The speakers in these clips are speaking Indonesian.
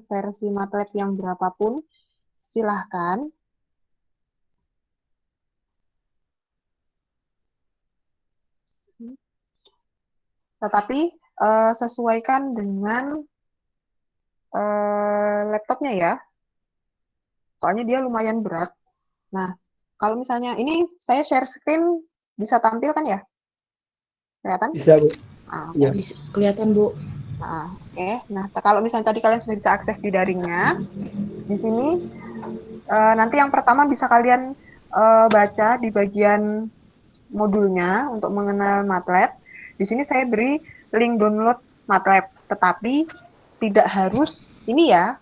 versi MATLAB yang berapapun, silahkan. Tetapi sesuaikan dengan laptopnya ya, soalnya dia lumayan berat. Nah, kalau misalnya ini saya share screen, bisa tampil kan ya? Kelihatan? Bisa, Bu. Ah, oke. Ya. Bisa kelihatan, Bu. Oke. Nah, kalau misalnya tadi kalian sudah bisa akses di daringnya, di sini nanti yang pertama bisa kalian baca di bagian modulnya untuk mengenal MATLAB. Di sini saya beri link download MATLAB, tetapi tidak harus ini ya.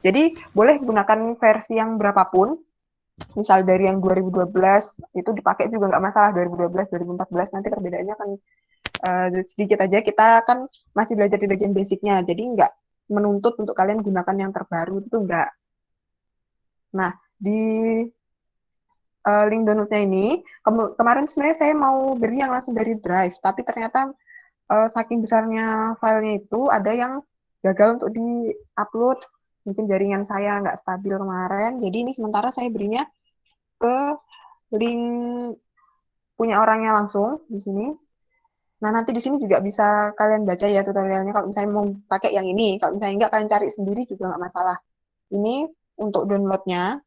Jadi boleh gunakan versi yang berapapun. Misal dari yang 2012 itu dipakai juga nggak masalah, 2012, 2014 nanti perbedaannya kan sedikit aja. Kita kan masih belajar di bagian basicnya, jadi nggak menuntut untuk kalian gunakan yang terbaru itu nggak. Nah, di link downloadnya ini kemarin sebenarnya saya mau beri yang langsung dari Drive, tapi ternyata saking besarnya filenya itu ada yang gagal untuk di-upload. Mungkin jaringan saya nggak stabil kemarin, jadi ini sementara saya berinya ke link punya orangnya langsung di sini. Nah, nanti di sini juga bisa kalian baca ya tutorialnya. Kalau misalnya mau pakai yang ini, kalau misalnya enggak, kalian cari sendiri juga nggak masalah. Ini untuk downloadnya,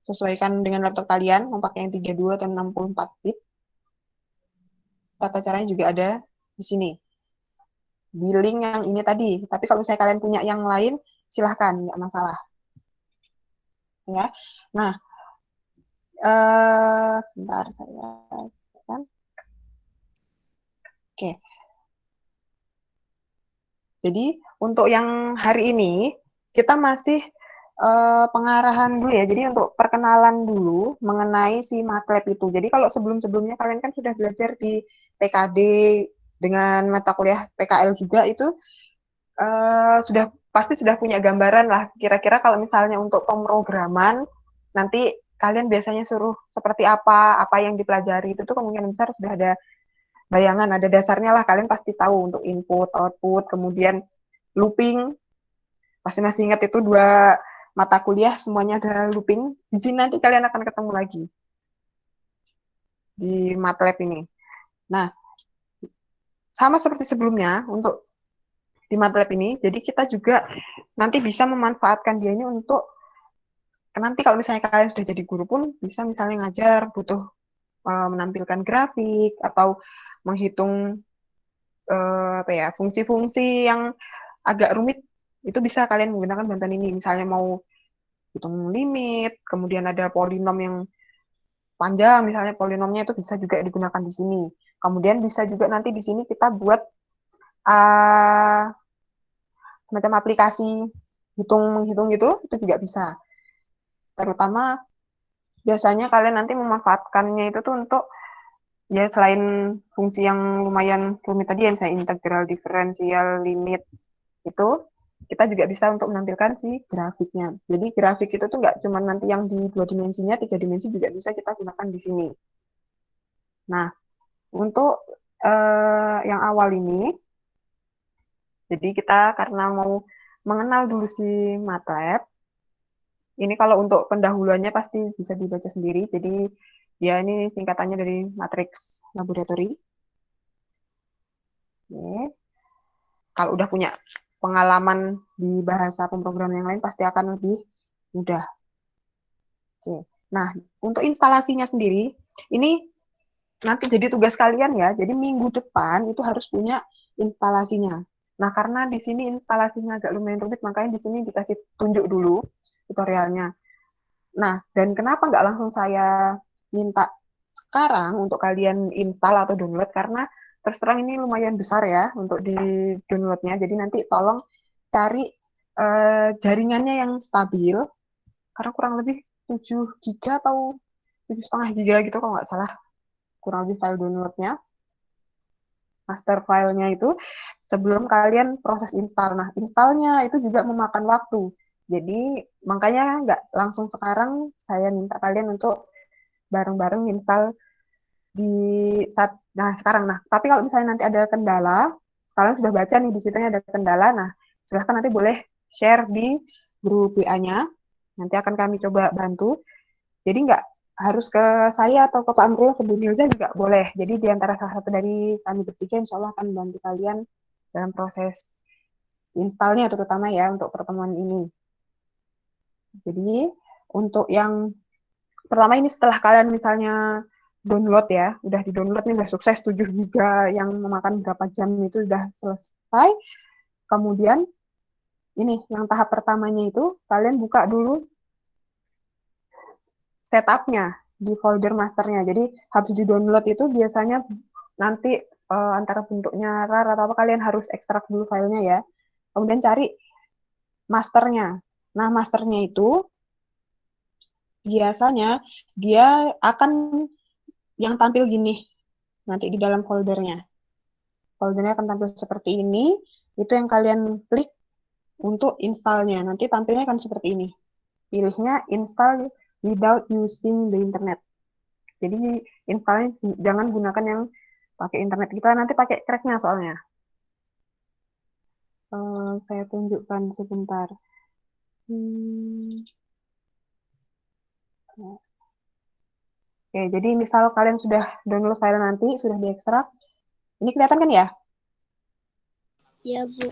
sesuaikan dengan laptop kalian, mau pakai yang 32 atau 64 bit. Tata caranya juga ada di sini. Di link yang ini tadi. Tapi kalau misalnya kalian punya yang lain, silahkan, nggak masalah. Ya. Nah, sebentar saya kan. Oke. Jadi untuk yang hari ini kita masih pengarahan dulu ya. Jadi untuk perkenalan dulu mengenai si MATLAB itu. Jadi kalau sebelum-sebelumnya kalian kan sudah belajar di PKD dengan mata kuliah PKL juga itu sudah pasti sudah punya gambaran lah. Kira-kira kalau misalnya untuk pemrograman nanti kalian biasanya suruh seperti apa yang dipelajari itu tuh kemungkinan besar sudah ada bayangan, ada dasarnya lah. Kalian pasti tahu untuk input, output, kemudian looping. Pasti masih ingat itu dua mata kuliah semuanya ada looping. Di sini nanti kalian akan ketemu lagi di MATLAB ini. Nah, sama seperti sebelumnya untuk di MATLAB ini, jadi kita juga nanti bisa memanfaatkan dia ini untuk nanti kalau misalnya kalian sudah jadi guru pun bisa misalnya ngajar butuh menampilkan grafik atau menghitung apa ya fungsi-fungsi yang agak rumit itu bisa kalian menggunakan bantuan ini. Misalnya mau hitung limit, kemudian ada polinom yang panjang, misalnya polinomnya itu bisa juga digunakan di sini. Kemudian bisa juga nanti di sini kita buat semacam aplikasi menghitung gitu, itu juga bisa. Terutama biasanya kalian nanti memanfaatkannya itu tuh untuk ya selain fungsi yang lumayan rumit tadi ya misalnya integral, diferensial, limit itu kita juga bisa untuk menampilkan si grafiknya. Jadi grafik itu tuh nggak cuma nanti yang di 2 dimensinya, 3 dimensi juga bisa kita gunakan di sini. Nah, untuk yang awal ini, jadi kita karena mau mengenal dulu si MATLAB, ini kalau untuk pendahuluannya pasti bisa dibaca sendiri. Jadi ya ini singkatannya dari Matrix Laboratory. Oke. Kalau udah punya pengalaman di bahasa pemrograman yang lain pasti akan lebih mudah. Oke. Nah, untuk instalasinya sendiri, ini nanti jadi tugas kalian ya. Jadi minggu depan itu harus punya instalasinya. Nah, karena di sini instalasinya agak lumayan rumit, makanya di sini dikasih tunjuk dulu tutorialnya. Nah, dan kenapa nggak langsung saya minta sekarang untuk kalian install atau download, karena terus terang ini lumayan besar ya untuk di downloadnya. Jadi nanti tolong cari jaringannya yang stabil, karena kurang lebih 7 giga atau 7,5 giga gitu kalau nggak salah, kurang lebih file downloadnya, master filenya itu, sebelum kalian proses install. Nah, installnya itu juga memakan waktu. Jadi, makanya nggak langsung sekarang saya minta kalian untuk bareng-bareng install di saat, nah sekarang. Nah, tapi kalau misalnya nanti ada kendala, kalian sudah baca nih di situ ada kendala, nah silahkan nanti boleh share di grup WA-nya. Nanti akan kami coba bantu. Jadi nggak harus ke saya atau ke Pak Amrul, ke Bu Nilza juga boleh. Jadi di antara salah satu dari kami bertiga insya Allah akan membantu kalian dalam proses installnya terutama ya untuk pertemuan ini. Jadi untuk yang pertama ini setelah kalian misalnya download ya, udah di-download nih udah sukses 7 giga yang memakan berapa jam itu udah selesai. Kemudian ini yang tahap pertamanya itu kalian buka dulu setupnya di folder masternya. Jadi habis di-download itu biasanya nanti antara bentuknya RAR atau apa kalian harus ekstrak dulu filenya ya. Kemudian cari masternya. Nah, masternya itu biasanya dia akan yang tampil gini nanti di dalam foldernya. Foldernya akan tampil seperti ini. Itu yang kalian klik untuk installnya. Nanti tampilnya akan seperti ini. Pilihnya install without using the internet. Jadi installnya jangan gunakan yang pakai internet. Kita nanti pakai cracknya soalnya. Saya tunjukkan sebentar. Oke, jadi misal kalian sudah download file nanti, sudah diekstrak. Ini kelihatan kan ya? Iya, Bu.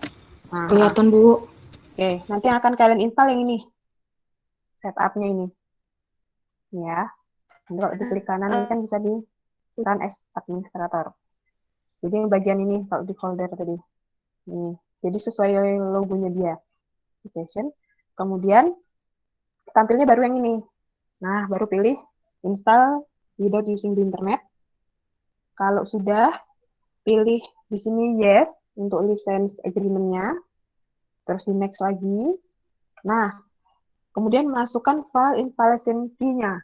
Nah, Kelihatan, Bu. Oke, nanti akan kalian install yang ini. Setupnya ini. Ya. Nanti kalau diklik kanan ini kan bisa di run as administrator. Jadi yang bagian ini kalau di folder tadi. Ini. Jadi sesuai logonya dia. Application. Kemudian tampilnya baru yang ini. Nah, baru pilih install without using the internet. Kalau sudah, pilih di sini yes untuk license agreement-nya. Terus di next lagi. Nah, kemudian masukkan file installation key-nya.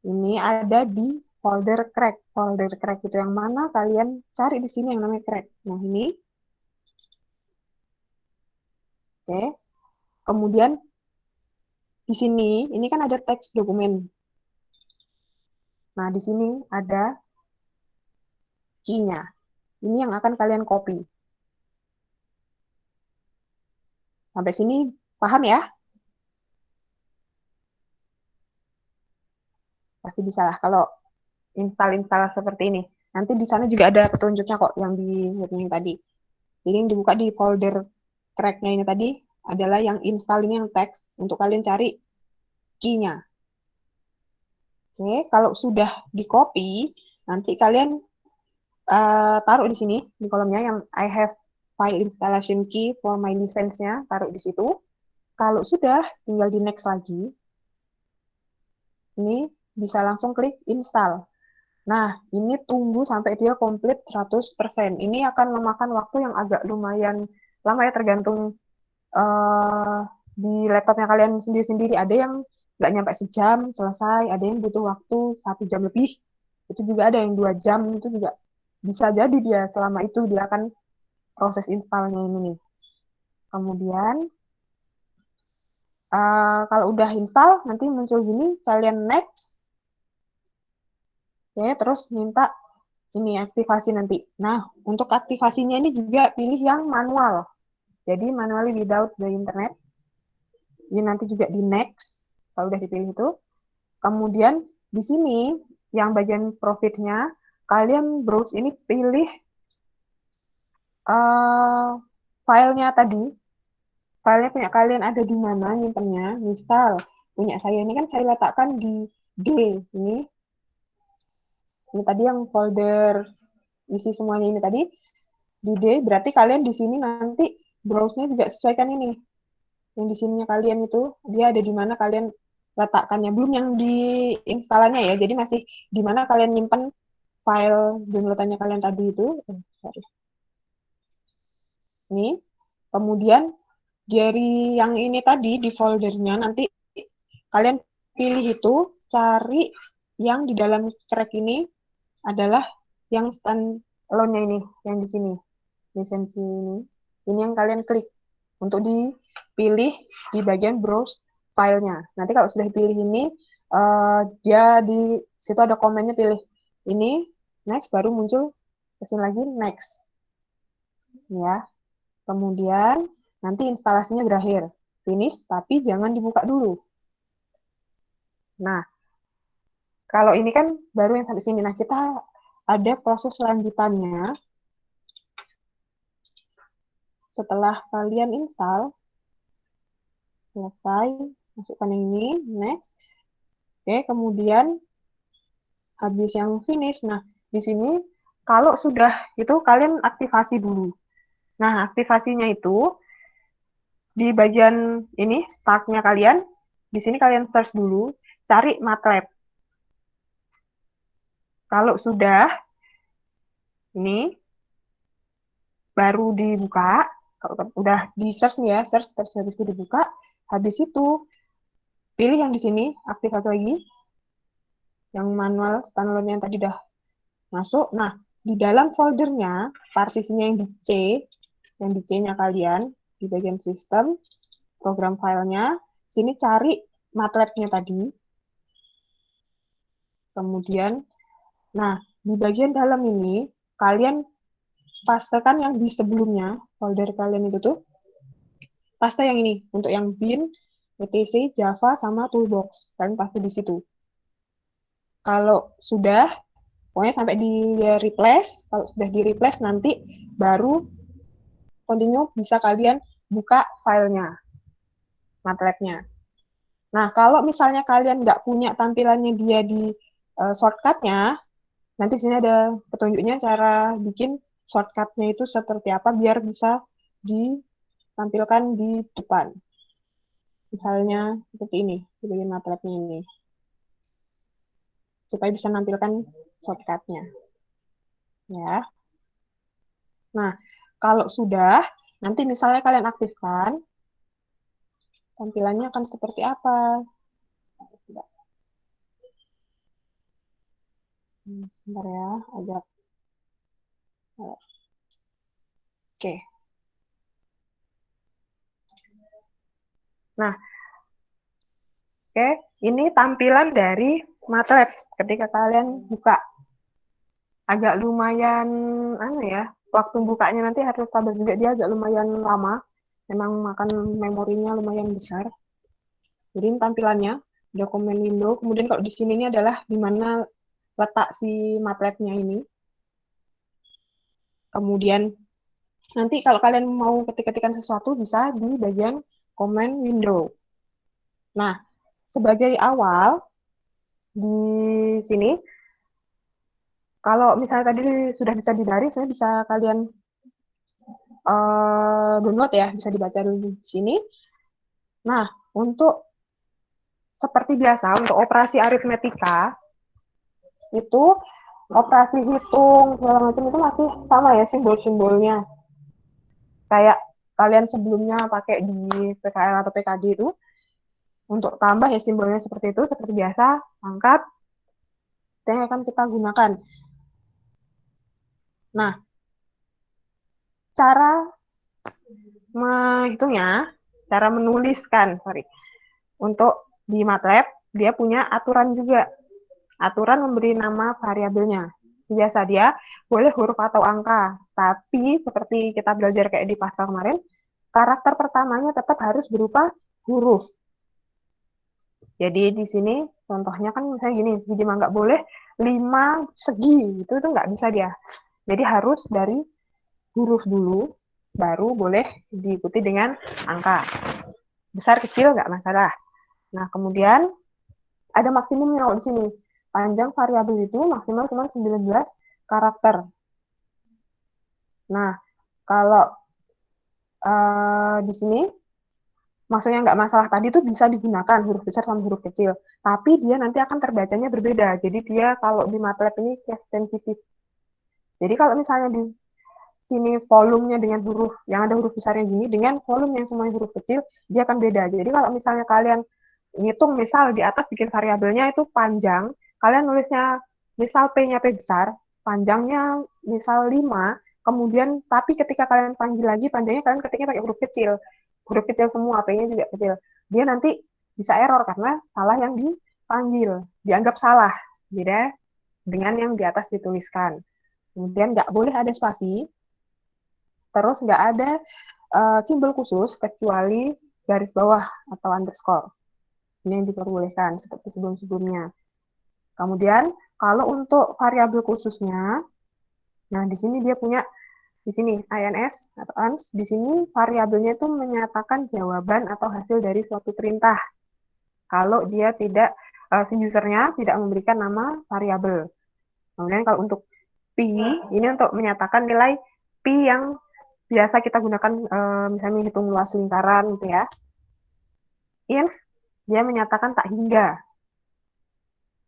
Ini ada di folder crack. Folder crack itu yang mana kalian cari di sini yang namanya crack. Nah, ini. Oke. Kemudian di sini, ini kan ada teks dokumen. Nah, di sini ada key-nya. Ini yang akan kalian copy. Sampai sini paham ya? Pasti bisa lah kalau install seperti ini. Nanti di sana juga ada petunjuknya kok yang di yang tadi. Jadi yang dibuka di folder crack-nya ini tadi adalah yang install ini yang teks untuk kalian cari key-nya. Oke, kalau sudah di copy, nanti kalian taruh di sini di kolomnya yang I have file installation key for my license-nya, taruh di situ. Kalau sudah, tinggal di next lagi. Ini bisa langsung klik install. Nah, ini tunggu sampai dia komplit 100%. Ini akan memakan waktu yang agak lumayan lama ya, tergantung uh, di laptopnya kalian sendiri-sendiri. Ada yang nggak nyampe sejam selesai, ada yang butuh waktu 1 jam lebih. Itu juga ada yang 2 jam, itu juga bisa jadi dia selama itu dia akan proses installnya ini nih. Kemudian kalau udah install, nanti muncul gini, kalian next. Oke, terus minta ini aktivasi nanti. Nah, untuk aktivasinya ini juga pilih yang manual. Jadi manually without the internet. Ini nanti juga di next, kalau udah dipilih itu. Kemudian di sini yang bagian profitnya, kalian browse ini pilih filenya tadi. Filenya punya kalian ada di mana nyimpennya. Misal punya saya ini kan saya letakkan di D ini. Ini tadi yang folder isi semuanya ini tadi di D. Berarti kalian di sini nanti browse-nya juga sesuaikan ini. Yang di sininya kalian itu dia ada di mana kalian letakkannya. Belum yang di instalannya ya. Jadi masih di mana kalian nyimpan file downloadannya kalian tadi itu. Sorry. Ini. Kemudian dari yang ini tadi di foldernya nanti kalian pilih itu, cari yang di dalam track ini adalah yang standalone-nya ini, yang di sini, lisensi ini. Ini yang kalian klik untuk dipilih di bagian browse filenya. Nanti kalau sudah dipilih ini, dia di situ ada komennya pilih ini, next, baru muncul kesini lagi next. Ya, kemudian nanti instalasinya berakhir. Finish, tapi jangan dibuka dulu. Nah, kalau ini kan baru yang sampai sini. Nah, kita ada proses lanjutannya. Setelah kalian install, selesai, masukkan yang ini, next. Oke, kemudian habis yang finish. Nah, di sini kalau sudah itu kalian aktivasi dulu. Nah, aktivasinya itu di bagian ini start-nya kalian, di sini kalian search dulu, cari MATLAB. Kalau sudah ini baru dibuka, kalau udah di search nih ya, search terus habis itu dibuka, habis itu pilih yang di sini, aktifasi lagi, yang manual standalone yang tadi udah masuk. Nah, di dalam foldernya, partisinya yang di C-nya kalian, di bagian sistem, program filenya, sini cari MATLAB-nya tadi. Kemudian, nah, di bagian dalam ini, kalian pastekan yang di sebelumnya, folder kalian itu tuh, paste yang ini, untuk yang bin, etc, Java, sama toolbox. Kalian paste di situ. Kalau sudah, pokoknya sampai di replace, kalau sudah di replace nanti baru continue bisa kalian buka filenya, MATLAB-nya. Nah, kalau misalnya kalian nggak punya tampilannya dia di shortcut-nya, nanti sini ada petunjuknya cara bikin shortcut-nya itu seperti apa biar bisa ditampilkan di depan. Misalnya seperti ini, bikin MATLAB-nya ini. Supaya bisa menampilkan shortcut-nya. Ya. Nah, kalau sudah, nanti misalnya kalian aktifkan, tampilannya akan seperti apa? Sebentar ya, agak. Oke. Nah, oke, ini tampilan dari MATLAB ketika kalian buka. Agak lumayan, waktu bukanya nanti harus sabar juga, dia agak lumayan lama. Memang makan memorinya lumayan besar. Jadi ini tampilannya, dokumen window. Kemudian kalau di sini ini adalah di mana letak si MATLAB-nya ini. Kemudian nanti kalau kalian mau ketik-ketikan sesuatu bisa di bagian command window. Nah, sebagai awal di sini, kalau misalnya tadi sudah bisa didari, sebenarnya bisa kalian download ya, bisa dibaca dulu di sini. Nah, untuk seperti biasa, untuk operasi aritmetika, itu operasi hitung segala macam itu masih sama ya simbol-simbolnya. Kayak kalian sebelumnya pakai di PKL atau PKD itu, untuk tambah ya simbolnya seperti itu, seperti biasa, angkat, yang akan kita gunakan. Nah, cara menghitungnya, cara menuliskan, untuk di MATLAB, dia punya aturan juga. Aturan memberi nama variabelnya. Biasa dia boleh huruf atau angka, tapi seperti kita belajar kayak di Pascal kemarin, karakter pertamanya tetap harus berupa huruf. Jadi di sini contohnya kan misalnya gini, jadi nggak boleh 5 segi, itu nggak bisa dia. Jadi harus dari huruf dulu, baru boleh diikuti dengan angka. Besar kecil nggak masalah. Nah, kemudian ada maksimumnya di sini. Panjang variabel itu maksimal cuma 19 karakter. Nah, kalau di sini maksudnya nggak masalah tadi tuh bisa digunakan huruf besar sama huruf kecil. Tapi dia nanti akan terbacanya berbeda. Jadi dia kalau di MATLAB ini case sensitif. Jadi kalau misalnya di sini volumenya dengan huruf yang ada huruf besarnya gini, dengan volume yang semuanya huruf kecil, dia akan beda. Jadi kalau misalnya kalian ngitung misal di atas bikin variabelnya itu panjang, kalian nulisnya misal P-nya P besar, panjangnya misal 5, kemudian tapi ketika kalian panggil lagi panjangnya kalian ketiknya pakai huruf kecil semua, P-nya juga kecil. Dia nanti bisa error karena salah yang dipanggil, dianggap salah, beda dengan yang di atas dituliskan. Kemudian nggak boleh ada spasi, terus nggak ada simbol khusus kecuali garis bawah atau underscore. Ini yang diperbolehkan seperti sebelum-sebelumnya. Kemudian kalau untuk variabel khususnya, nah di sini dia punya di sini ins atau ans, di sini variabelnya itu menyatakan jawaban atau hasil dari suatu perintah. Kalau dia tidak si usernya tidak memberikan nama variabel. Kemudian kalau untuk pi ini untuk menyatakan nilai pi yang biasa kita gunakan misalnya menghitung luas lingkaran gitu ya. Inf dia menyatakan tak hingga.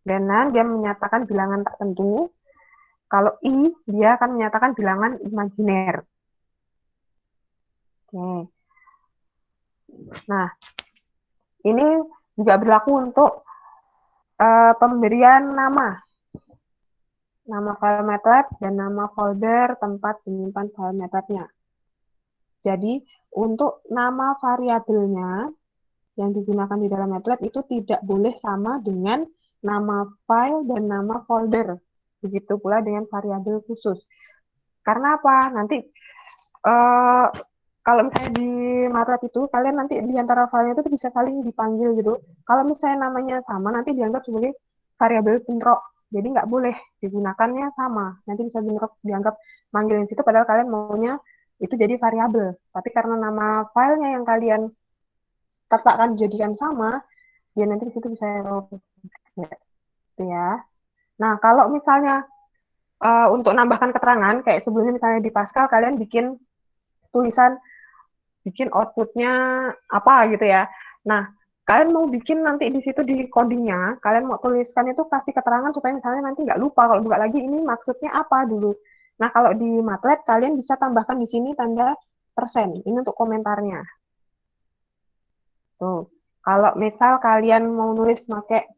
Dan dia menyatakan bilangan tak tentu. Kalau i dia akan menyatakan bilangan imajiner. Oke. Nah, ini juga berlaku untuk pemberian nama file MATLAB dan nama folder tempat menyimpan file MATLAB-nya. Jadi, untuk nama variabelnya yang digunakan di dalam MATLAB itu tidak boleh sama dengan nama file dan nama folder. Begitu pula dengan variabel khusus. Karena apa? Nanti kalau misalnya di MATLAB itu, kalian nanti di antara filenya itu bisa saling dipanggil gitu. Kalau misalnya namanya sama, nanti dianggap sebagai variabel bentrok. Jadi nggak boleh digunakannya sama. Nanti bisa bentrok, dianggap manggilin situ, padahal kalian maunya itu jadi variabel. Tapi karena nama filenya yang kalian tetapkan dijadikan sama, ya nanti di situ bisa error. Ya. Nah, kalau misalnya untuk nambahkan keterangan, kayak sebelumnya misalnya di Pascal, kalian bikin tulisan, bikin outputnya apa gitu ya. Nah, kalian mau bikin nanti di situ di codingnya, kalian mau tuliskan itu kasih keterangan supaya misalnya nanti nggak lupa kalau buka lagi ini maksudnya apa dulu. Nah, kalau di MATLAB kalian bisa tambahkan di sini tanda persen. Ini untuk komentarnya. Tuh. Kalau misal kalian mau nulis pakai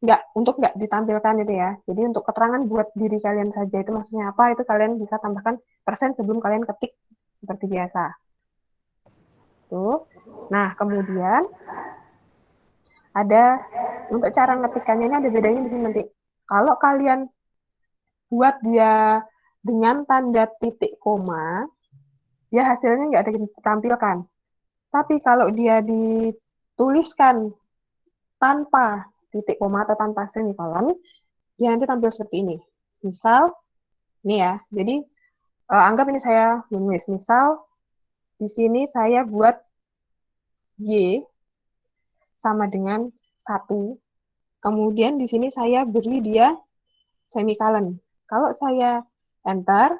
nggak ditampilkan itu ya. Jadi untuk keterangan buat diri kalian saja itu maksudnya apa, itu kalian bisa tambahkan persen sebelum kalian ketik seperti biasa. Tuh. Nah, kemudian ada untuk cara ngetikkannya ini ada bedanya di sini nanti. Kalau kalian buat dia dengan tanda titik koma, dia hasilnya nggak ada ditampilkan. Tapi kalau dia dituliskan tanpa titik koma atau tanpa semikolon, dia nanti tampil seperti ini. Misal, ini ya. Jadi anggap ini saya menulis. Misal di sini saya buat y sama dengan 1. Kemudian di sini saya beri dia semikolon. Kalau saya enter,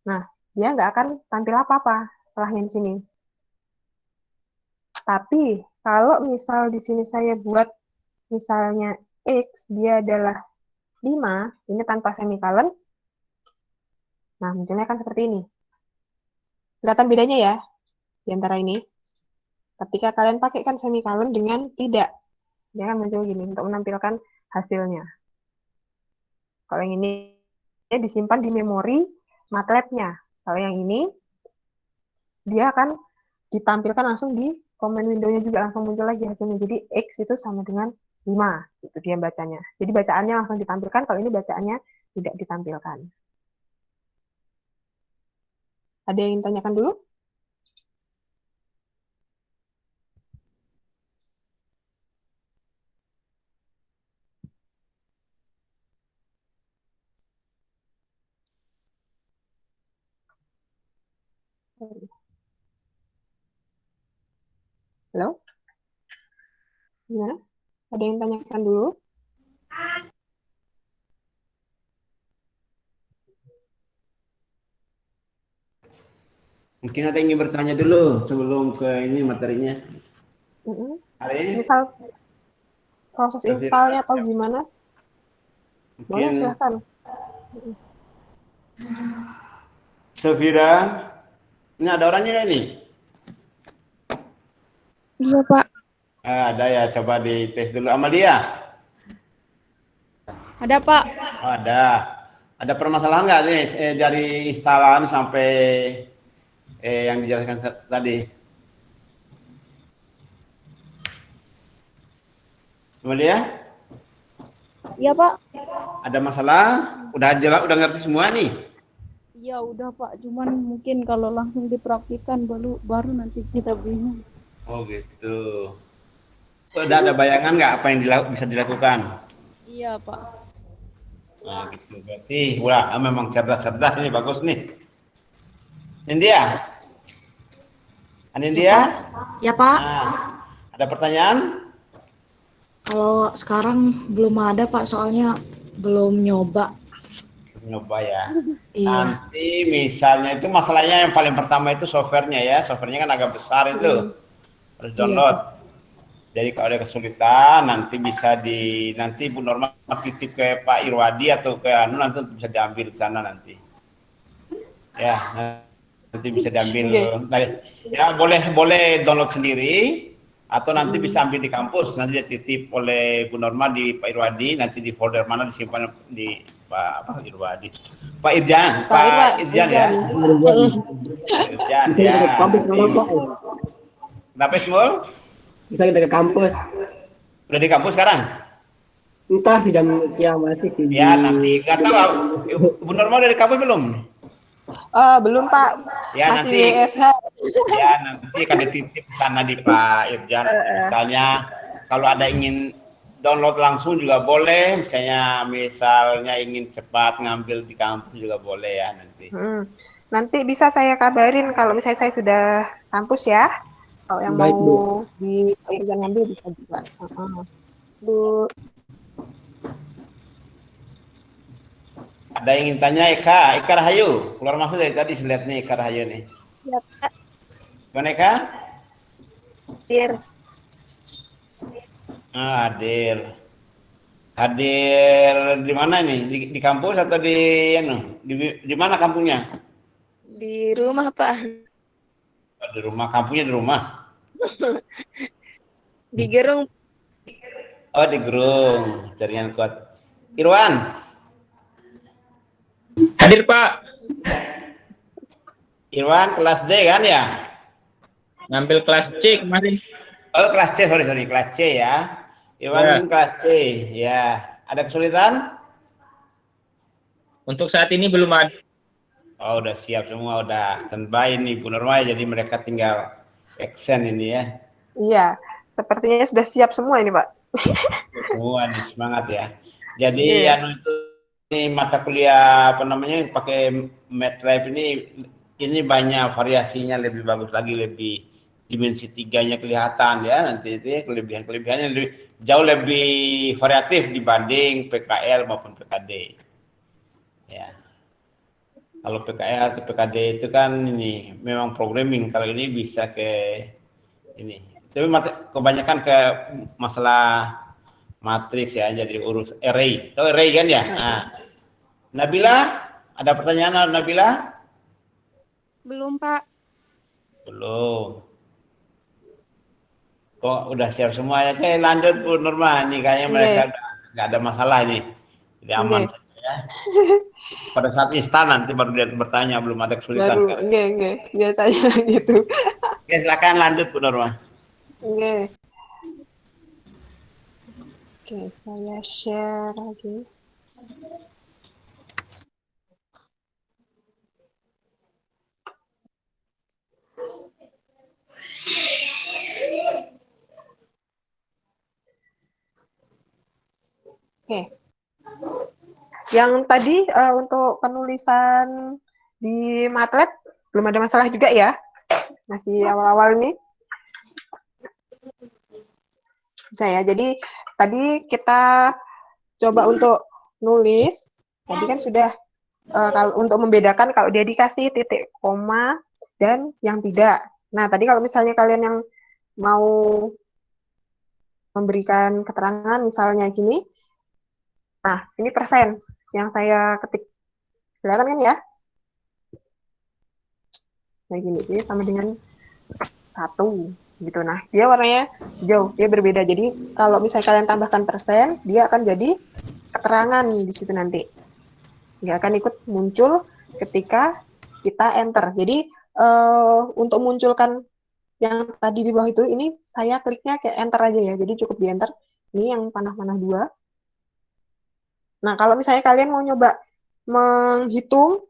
nah dia nggak akan tampil apa-apa setelahnya di sini. Tapi kalau misal di sini saya buat misalnya X, dia adalah 5, ini tanpa semikolon, nah munculnya akan seperti ini. Kelihatan bedanya ya di antara ini. Ketika kalian pakaikan semikolon dengan tidak, dia akan muncul gini untuk menampilkan hasilnya. Kalau yang ini disimpan di memori MATLAB-nya. Kalau yang ini, dia akan ditampilkan langsung di command window-nya juga langsung muncul lagi hasilnya. Jadi X itu sama dengan 5, itu dia bacanya. Jadi bacaannya langsung ditampilkan, kalau ini bacaannya tidak ditampilkan. Ada yang tanyakan dulu? Halo? Gimana? Ada yang tanyakan dulu? Mungkin ada yang ingin bertanya dulu sebelum ke ini materinya. Misal proses installnya atau gimana? Boleh, Mungkin silahkan. Safira, ini ada orangnya ini? Iya, Pak. Ada ya, coba dites dulu. Amalia? Ada, Pak. Oh, ada. Ada permasalahan nggak nih dari instalan sampai yang dijelaskan tadi? Amalia? Iya, Pak. Ada masalah? Udah jelas, udah ngerti semua nih? Ya udah Pak, cuman mungkin kalau langsung dipraktikkan baru nanti kita bingung. Oh gitu. Udah ada bayangan nggak apa yang bisa dilakukan? Iya Pak. Nah gitu. Berarti wah memang cerdas-cerdas ini bagus nih. India, Ya Pak, India. ya Pak. Nah, ada pertanyaan? Kalau sekarang belum ada Pak, soalnya belum nyoba. Nyoba ya. Iya, Nanti misalnya itu masalahnya yang paling pertama itu softwarenya ya. Softwarenya kan agak besar itu. Harus iya download. Pak. Jadi kalau ada kesulitan nanti bisa nanti Bu Norma titip ke Pak Irwadi atau ke Anu nanti bisa diambil di sana nanti. Ya, nanti bisa diambil Oke. ya boleh boleh download sendiri atau nanti bisa ambil di kampus nanti dia titip oleh Bu Norma di Pak Irwadi nanti di folder mana disimpan di Pak Irwadi Pak Irjan Pak Irwan, Pak Irjan ya Pak Irjan ya Kampus nanti mana Pak? kenapa Smul Bisa kita ke kampus. udah di kampus sekarang Entah sih jam siang masih sih di ya nanti nggak tahu Bu Norma udah di kampus belum Belum Pak, ya masih nanti WFH. ya nanti akan dititip sana di Pak Irjan. Misalnya kalau ada ingin download langsung juga boleh. Misalnya ingin cepat ngambil di kampus juga boleh ya nanti. Nanti bisa saya kabarin kalau misalnya saya sudah kampus ya. Kalau yang Baik, Bu. mau di Irwan ngambil bisa juga. Bu, Ada yang ingin tanya Eka Rahayu. Keluar masuk dari tadi saya lihat nih Eka Rahayu nih. Ya Pak. Gimana Eka? Hadir. Hadir. Hadir di mana nih? Di kampus atau di mana kampungnya? Di rumah Pak. Di rumah, kampungnya di rumah. Di Gerung. Oh di Gerung, jaringan kuat. Irwan, Hadir Pak, Irwan kelas D kan ya? ngambil kelas C kemarin. Oh kelas C, sorry kelas C ya. Irwan Ya. kelas C, ya. Ada kesulitan? Untuk saat ini belum ada. Oh udah siap semua, udah standby nih Bu Norma, jadi mereka tinggal action ini ya. iya, sepertinya sudah siap semua ini Pak. Semua nih semangat ya. Jadi Iya. itu ini mata kuliah apa namanya pakai MATLAB ini banyak variasinya lebih bagus lagi, lebih dimensi tiganya kelihatan ya nanti itu ya, kelebihannya jauh lebih variatif dibanding PKL maupun PKD. Ya. Kalau PKL atau PKD itu kan ini memang programming, kalau ini bisa ke ini. Tapi kebanyakan ke masalah matriks ya, jadi urus array. Tahu array kan ya? Nah, Nabila, ada pertanyaan Nabila? Belum Pak. Belum. Kok udah siap semuanya? Oke, lanjut Bu Norma. Ini kayaknya mereka nggak ada masalah ini. Jadi aman saja ya. Pada saat instan nanti baru dia bertanya, belum ada kesulitan. Baru, enggak, dia tanya gitu. Oke, silakan lanjut Bu Norma. Oke. Oke, saya share lagi. Oke. Yang tadi untuk penulisan di MATLAB belum ada masalah juga ya? Masih awal-awal ini. Bisa ya. Jadi tadi kita coba untuk nulis. Tadi kan sudah kalau untuk membedakan kalau dia dikasih titik koma dan yang tidak. Nah, tadi kalau misalnya kalian yang mau memberikan keterangan misalnya gini. Nah, ini persen yang saya ketik. Kelihatan kan ya? Nah, gini, ini sama dengan 1 gitu. Nah, dia warnanya hijau, dia berbeda. Jadi, kalau misalnya kalian tambahkan persen, dia akan jadi keterangan di situ nanti. Dia akan ikut muncul ketika kita enter. Jadi, untuk munculkan yang tadi di bawah itu, ini saya kliknya kayak enter aja ya. Jadi, cukup di enter. Ini yang panah-panah 2. Nah, kalau misalnya kalian mau nyoba menghitung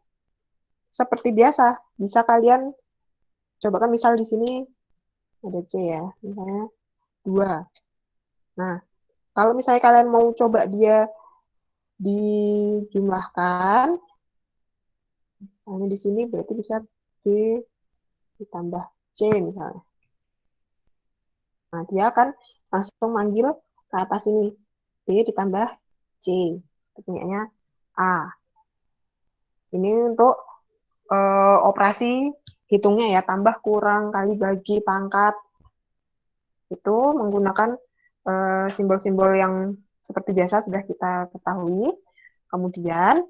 seperti biasa, bisa kalian coba kan misal di sini ada C ya, misalnya 2. Nah, kalau misalnya kalian mau coba dia dijumlahkan, misalnya di sini berarti bisa B ditambah C misalnya. Nah, dia akan langsung manggil ke atas ini. B ditambah C. Punyanya A. Ini untuk operasi hitungnya ya, tambah kurang kali bagi pangkat. Itu menggunakan simbol-simbol yang seperti biasa sudah kita ketahui. Kemudian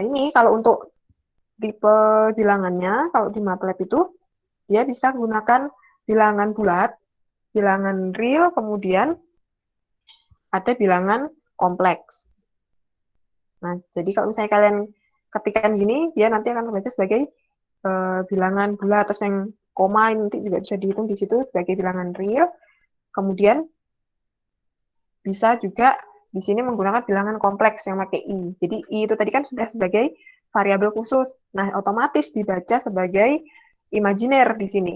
ini kalau untuk tipe bilangannya, kalau di MATLAB itu dia bisa gunakan bilangan bulat, bilangan real, kemudian ada bilangan kompleks. Nah, jadi kalau misalnya kalian ketikkan gini, dia nanti akan terbaca sebagai bilangan bulat, terus yang koma nanti juga bisa dihitung di situ sebagai bilangan real. Kemudian bisa juga di sini menggunakan bilangan kompleks yang pakai I. Jadi I itu tadi kan sudah sebagai variabel khusus. Nah, otomatis dibaca sebagai imajiner di sini.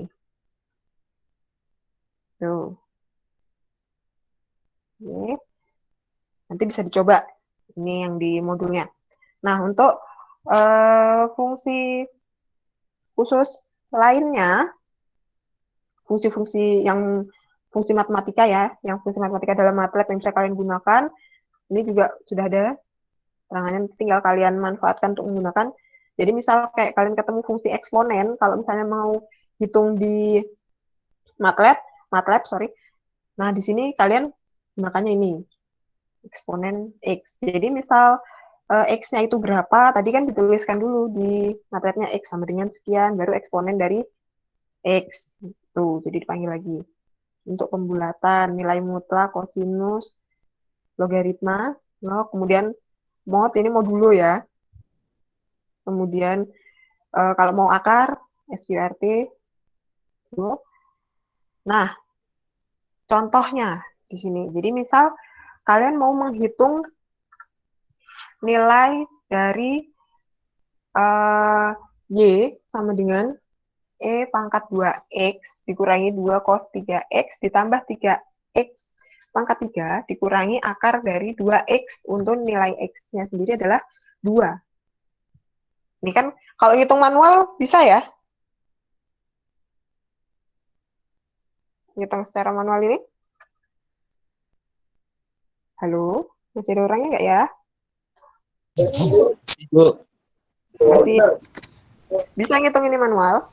Tuh. Oke. Nanti bisa dicoba. Ini yang di modulnya. Nah, untuk fungsi khusus lainnya, fungsi-fungsi yang fungsi matematika ya, yang fungsi matematika dalam MATLAB yang bisa kalian gunakan, ini juga sudah ada terangannya, tinggal kalian manfaatkan untuk menggunakan. Jadi misal kayak kalian ketemu fungsi eksponen, kalau misalnya mau hitung di MATLAB, sorry. Nah, di sini kalian gunakannya ini, eksponen X. Jadi misal X-nya itu berapa, tadi kan dituliskan dulu di MATLAB-nya X sama dengan sekian, baru eksponen dari X. Tuh, jadi dipanggil lagi. Untuk pembulatan, nilai mutlak, kosinus, logaritma, log, kemudian mod, ini modulo ya. Kemudian kalau mau akar, SQRT. Nah, contohnya di sini. Jadi misal kalian mau menghitung nilai dari Y sama dengan E pangkat 2X dikurangi 2 cos 3X ditambah 3X pangkat 3 dikurangi akar dari 2X untuk nilai X-nya sendiri adalah 2. Ini kan kalau hitung manual bisa ya? Hitung secara manual ini? Halo? Masih ada orangnya nggak ya? Bu, Masih bisa ngitung ini manual?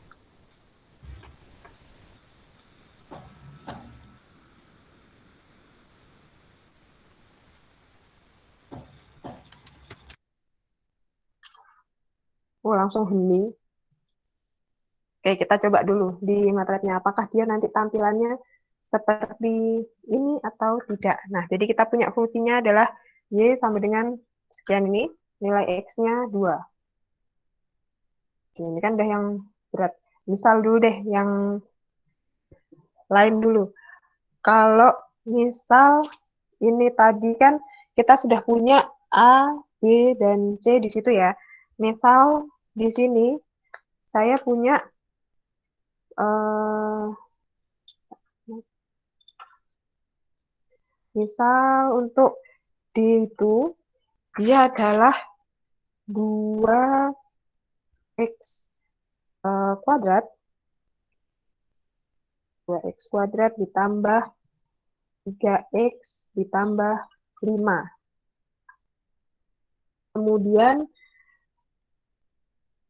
Oh, langsung hening. Oke, kita coba dulu di MATLAB-nya. Apakah dia nanti tampilannya seperti ini atau tidak. Nah, jadi kita punya fungsinya adalah Y sama dengan sekian ini, nilai X-nya 2. Oke, ini kan udah yang berat. Misal dulu deh, yang lain dulu. Kalau misal ini tadi kan kita sudah punya A, B, dan C di situ ya. Misal di sini saya punya misal untuk D itu dia adalah 2X kuadrat 2X kuadrat ditambah 3X ditambah 5. Kemudian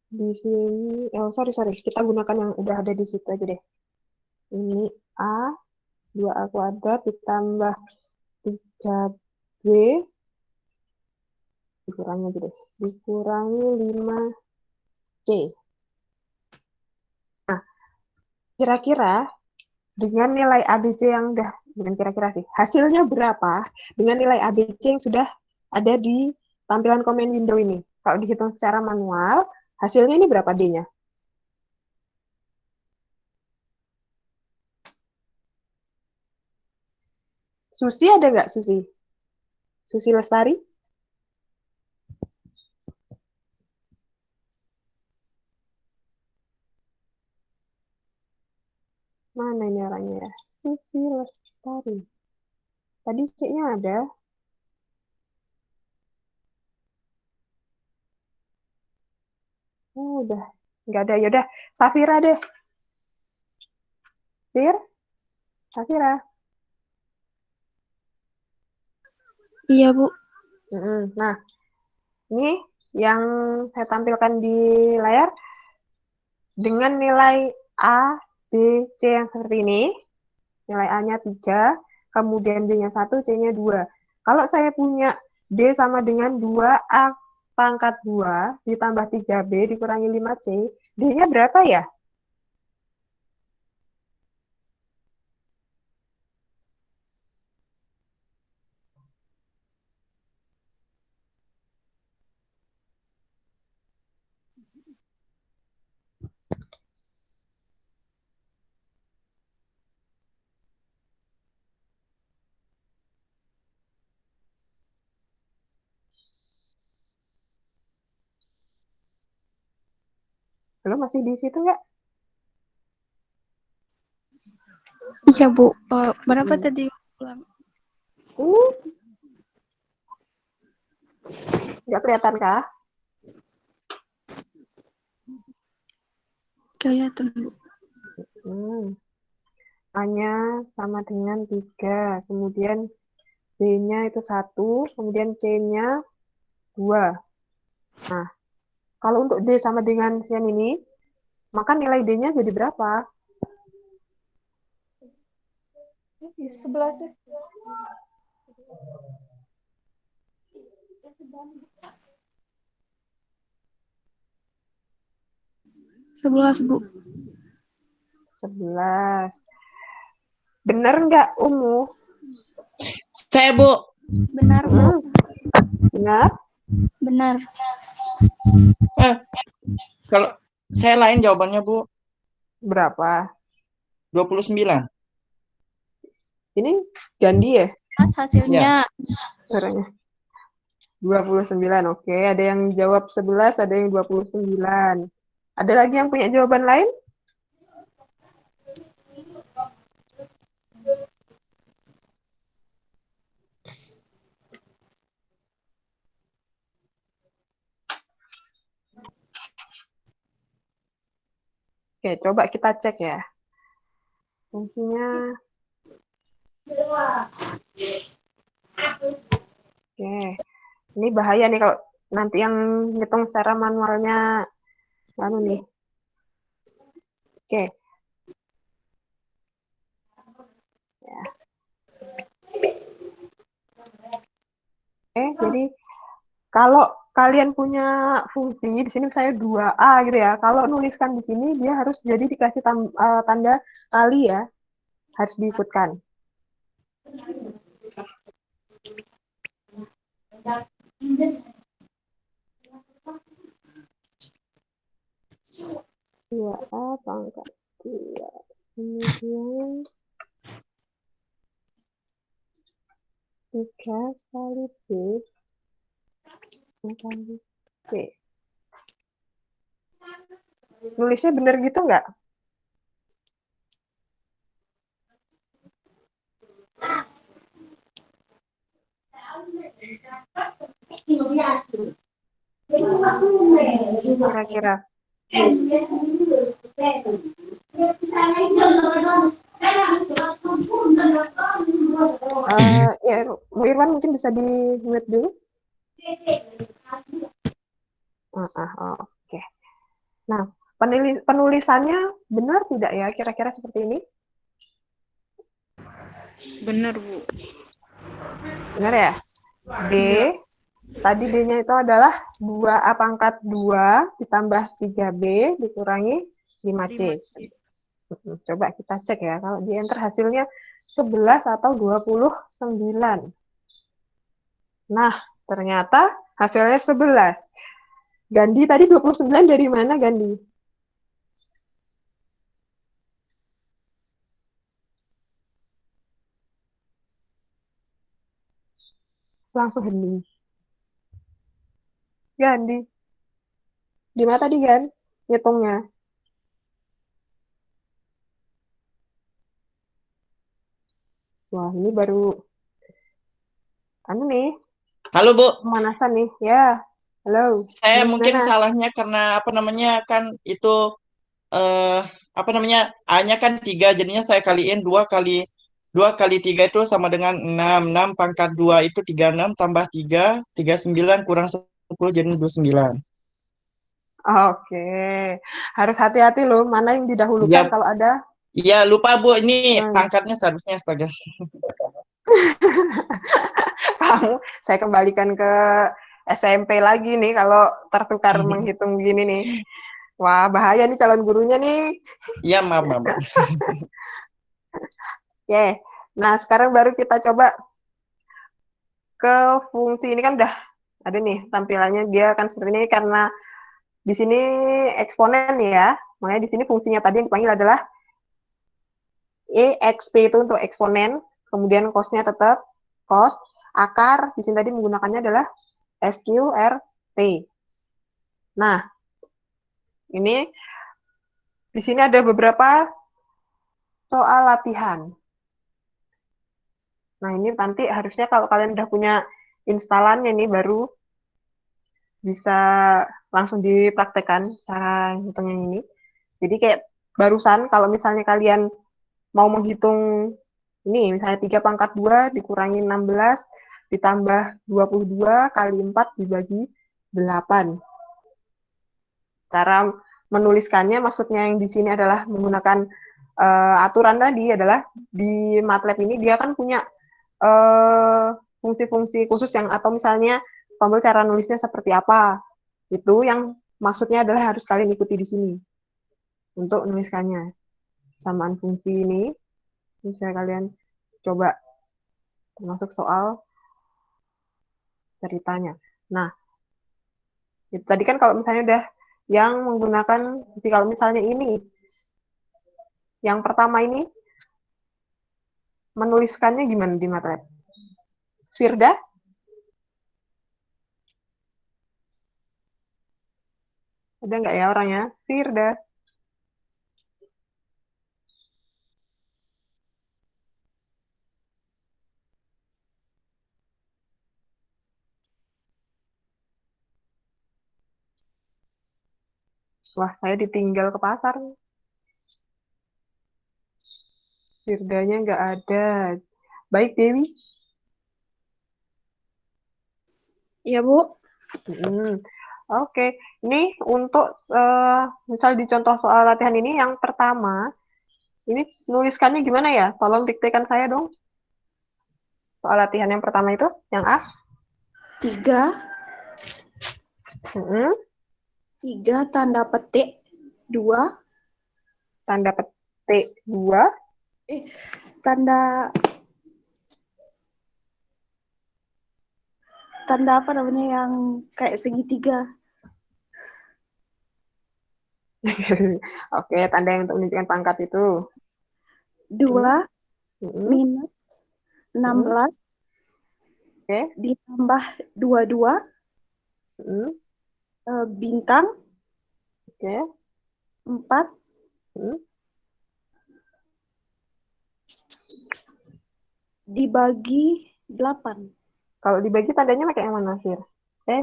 di sini, sorry, kita gunakan yang udah ada di situ aja deh. Ini A, 2A kuadrat ditambah 3B, dikurangi aja deh, dikurangi 5C. Nah, kira-kira dengan nilai ABC yang udah, bukan kira-kira sih, hasilnya berapa dengan nilai ABC yang sudah ada di tampilan command window ini. Kalau dihitung secara manual, hasilnya ini berapa D-nya? Susi ada nggak, Susi? Susi Lestari? Mana ini orangnya ya? Sisi Lestari. Tadi C-nya ada. Oh, udah. Nggak ada. Yaudah, Safira deh. Fir, Safira. Iya, Bu. Nah, ini yang saya tampilkan di layar dengan nilai A, B, C yang seperti ini. Nilai A-nya 3, kemudian B-nya 1, C-nya 2. Kalau saya punya D sama dengan 2A pangkat 2 ditambah 3B dikurangi 5C, D-nya berapa ya? Lo masih di situ nggak? Iya, Bu. Berapa tadi? Ini nggak kelihatan kah? Kelihatan, Bu. A-nya sama dengan 3, kemudian B-nya itu 1, kemudian C-nya 2. Nah, kalau untuk D sama dengan sian ini, maka nilai D-nya jadi berapa? 11 ya. 11, Bu. 11. Bener nggak, Ungu? Saya, Bu. Benar, Bu. Benar? Benar. Kalau saya lain jawabannya, Bu. Berapa? 29. Ini Gandhi ya? Mas, hasilnya. Suaranya. 29. Oke, ada yang jawab 11, ada yang 29. Ada lagi yang punya jawaban lain? Oke, coba kita cek ya. Fungsinya. Oke, ini bahaya nih kalau nanti yang ngitung secara manualnya. Lalu nih. Oke. Ya. Oke, jadi kalau kalian punya fungsi, di sini saya 2A gitu ya. Kalau nuliskan di sini, dia harus jadi dikasih tanda kali ya. Harus diikutkan. Dua A pangkat 2. Kemudian 3 kali B kali C. Nulisnya bener gitu nggak? Kira-kira. Ya, Bu Irwan mungkin bisa di mute dulu. Oke. Nah, penulisannya benar tidak ya? Kira-kira seperti ini? Benar, Bu. Benar ya? D, tadi D-nya itu adalah 2A pangkat 2 ditambah 3B dikurangi 5C. Coba kita cek ya, kalau di enter hasilnya 11 atau 29. Nah, ternyata hasilnya 11. Gandhi tadi 29 dari mana, Gandhi? Langsung hening. Gandhi. Di mana tadi, Gan? Hitungnya. Wah, ini baru anu nih, Halo Bu, pemanasan nih. Ya, halo. saya mungkin Gimana? salahnya karena apa namanya kan itu apa namanya A-nya kan 3, jadinya saya kaliin 2 kali 3 itu sama dengan 6. 6 pangkat 2 itu 36 tambah 3, 39 kurang 10 jadi 29. Oke. Harus hati-hati loh, mana yang Iya, didahulukan kalau ada. iya lupa Bu, ini Hmm, pangkatnya seharusnya astaga. kamu, saya kembalikan ke SMP lagi nih kalau tertukar menghitung begini nih. Wah, bahaya nih calon gurunya nih. Iya, maaf, maaf. Oke. Nah, sekarang baru kita coba ke fungsi ini kan udah ada nih tampilannya dia akan seperti ini karena di sini eksponen ya. Makanya di sini fungsinya tadi yang dipanggil adalah EXP itu untuk eksponen, kemudian cos-nya tetap cos, akar di sini tadi menggunakannya adalah SQRT. Nah, ini di sini ada beberapa soal latihan. Nah, ini nanti harusnya kalau kalian udah punya instalannya nih baru bisa langsung dipraktekkan cara hitungnya ini. Jadi kayak barusan kalau misalnya kalian mau menghitung ini misalnya 3 pangkat 2 dikurangi 16 ditambah 22 kali 4 dibagi 8. Cara menuliskannya maksudnya yang di sini adalah menggunakan aturan tadi adalah di MATLAB ini dia kan punya fungsi-fungsi khusus yang atau misalnya tombol cara nulisnya seperti apa. Itu yang maksudnya adalah harus kalian ikuti di sini untuk menuliskannya. Samaan fungsi ini bisa kalian coba termasuk soal ceritanya. Nah, itu tadi kan kalau misalnya udah yang menggunakan kalau misalnya ini yang pertama ini menuliskannya gimana di MATLAB? Firda? Ada nggak ya orangnya? Firda. Wah, saya ditinggal ke pasar. Firdanya nggak ada. Baik, Dewi. Iya, Bu. Hmm. Oke, ini untuk misal di contoh soal latihan ini yang pertama, ini nuliskannya gimana ya? Tolong diktekan saya dong. Soal latihan yang pertama itu, yang A. 3, Hmm. 3 tanda petik 2, Tanda petik 2. tanda tanda apa namanya yang kayak segitiga. Oke, tanda yang untuk menunjukkan pangkat itu. 2 Hmm. minus 16 Oke. ditambah 22 Hmm. bintang Oke. 4 Hmm. dibagi 8. Kalau dibagi tandanya pakai yang mana, Fir?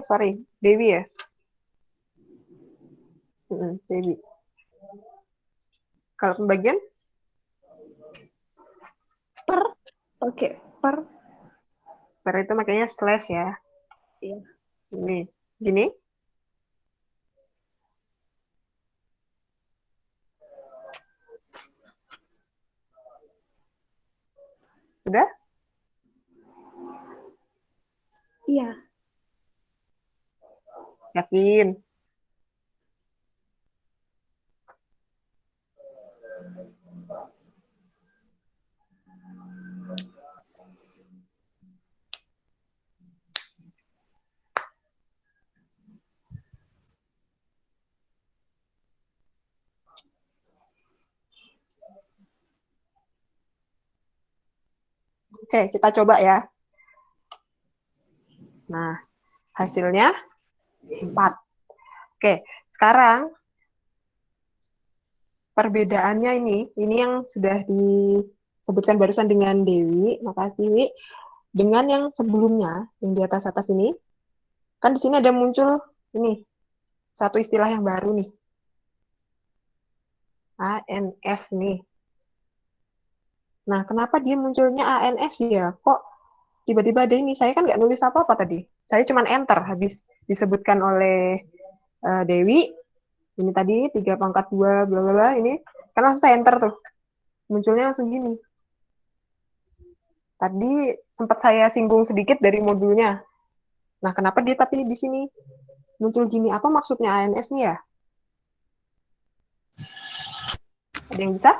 Sorry, Dewi ya? Dewi. Kalau pembagian? Per pakai per. Per itu makanya slash ya. Iya. Ini. Gini. Sudah? Iya. Yakin? Oke, kita coba ya. Nah, hasilnya 4. Oke, sekarang perbedaannya ini yang sudah sebutkan barusan dengan Dewi, makasih Wi. Dengan yang sebelumnya, yang di atas ini, kan di sini ada muncul ini satu istilah yang baru nih, ANS nih. Nah, kenapa dia munculnya ANS ya? Kok tiba-tiba ada ini? Saya kan nggak nulis apa-apa tadi. Saya cuma enter habis disebutkan oleh Dewi. Ini tadi 3 pangkat 2 bla bla bla ini. Kan langsung saya enter tuh. Munculnya langsung gini. Tadi sempat saya singgung sedikit dari modulnya. Nah, kenapa dia tapi di sini muncul gini? Apa maksudnya ANS nih ya? Ada yang bisa?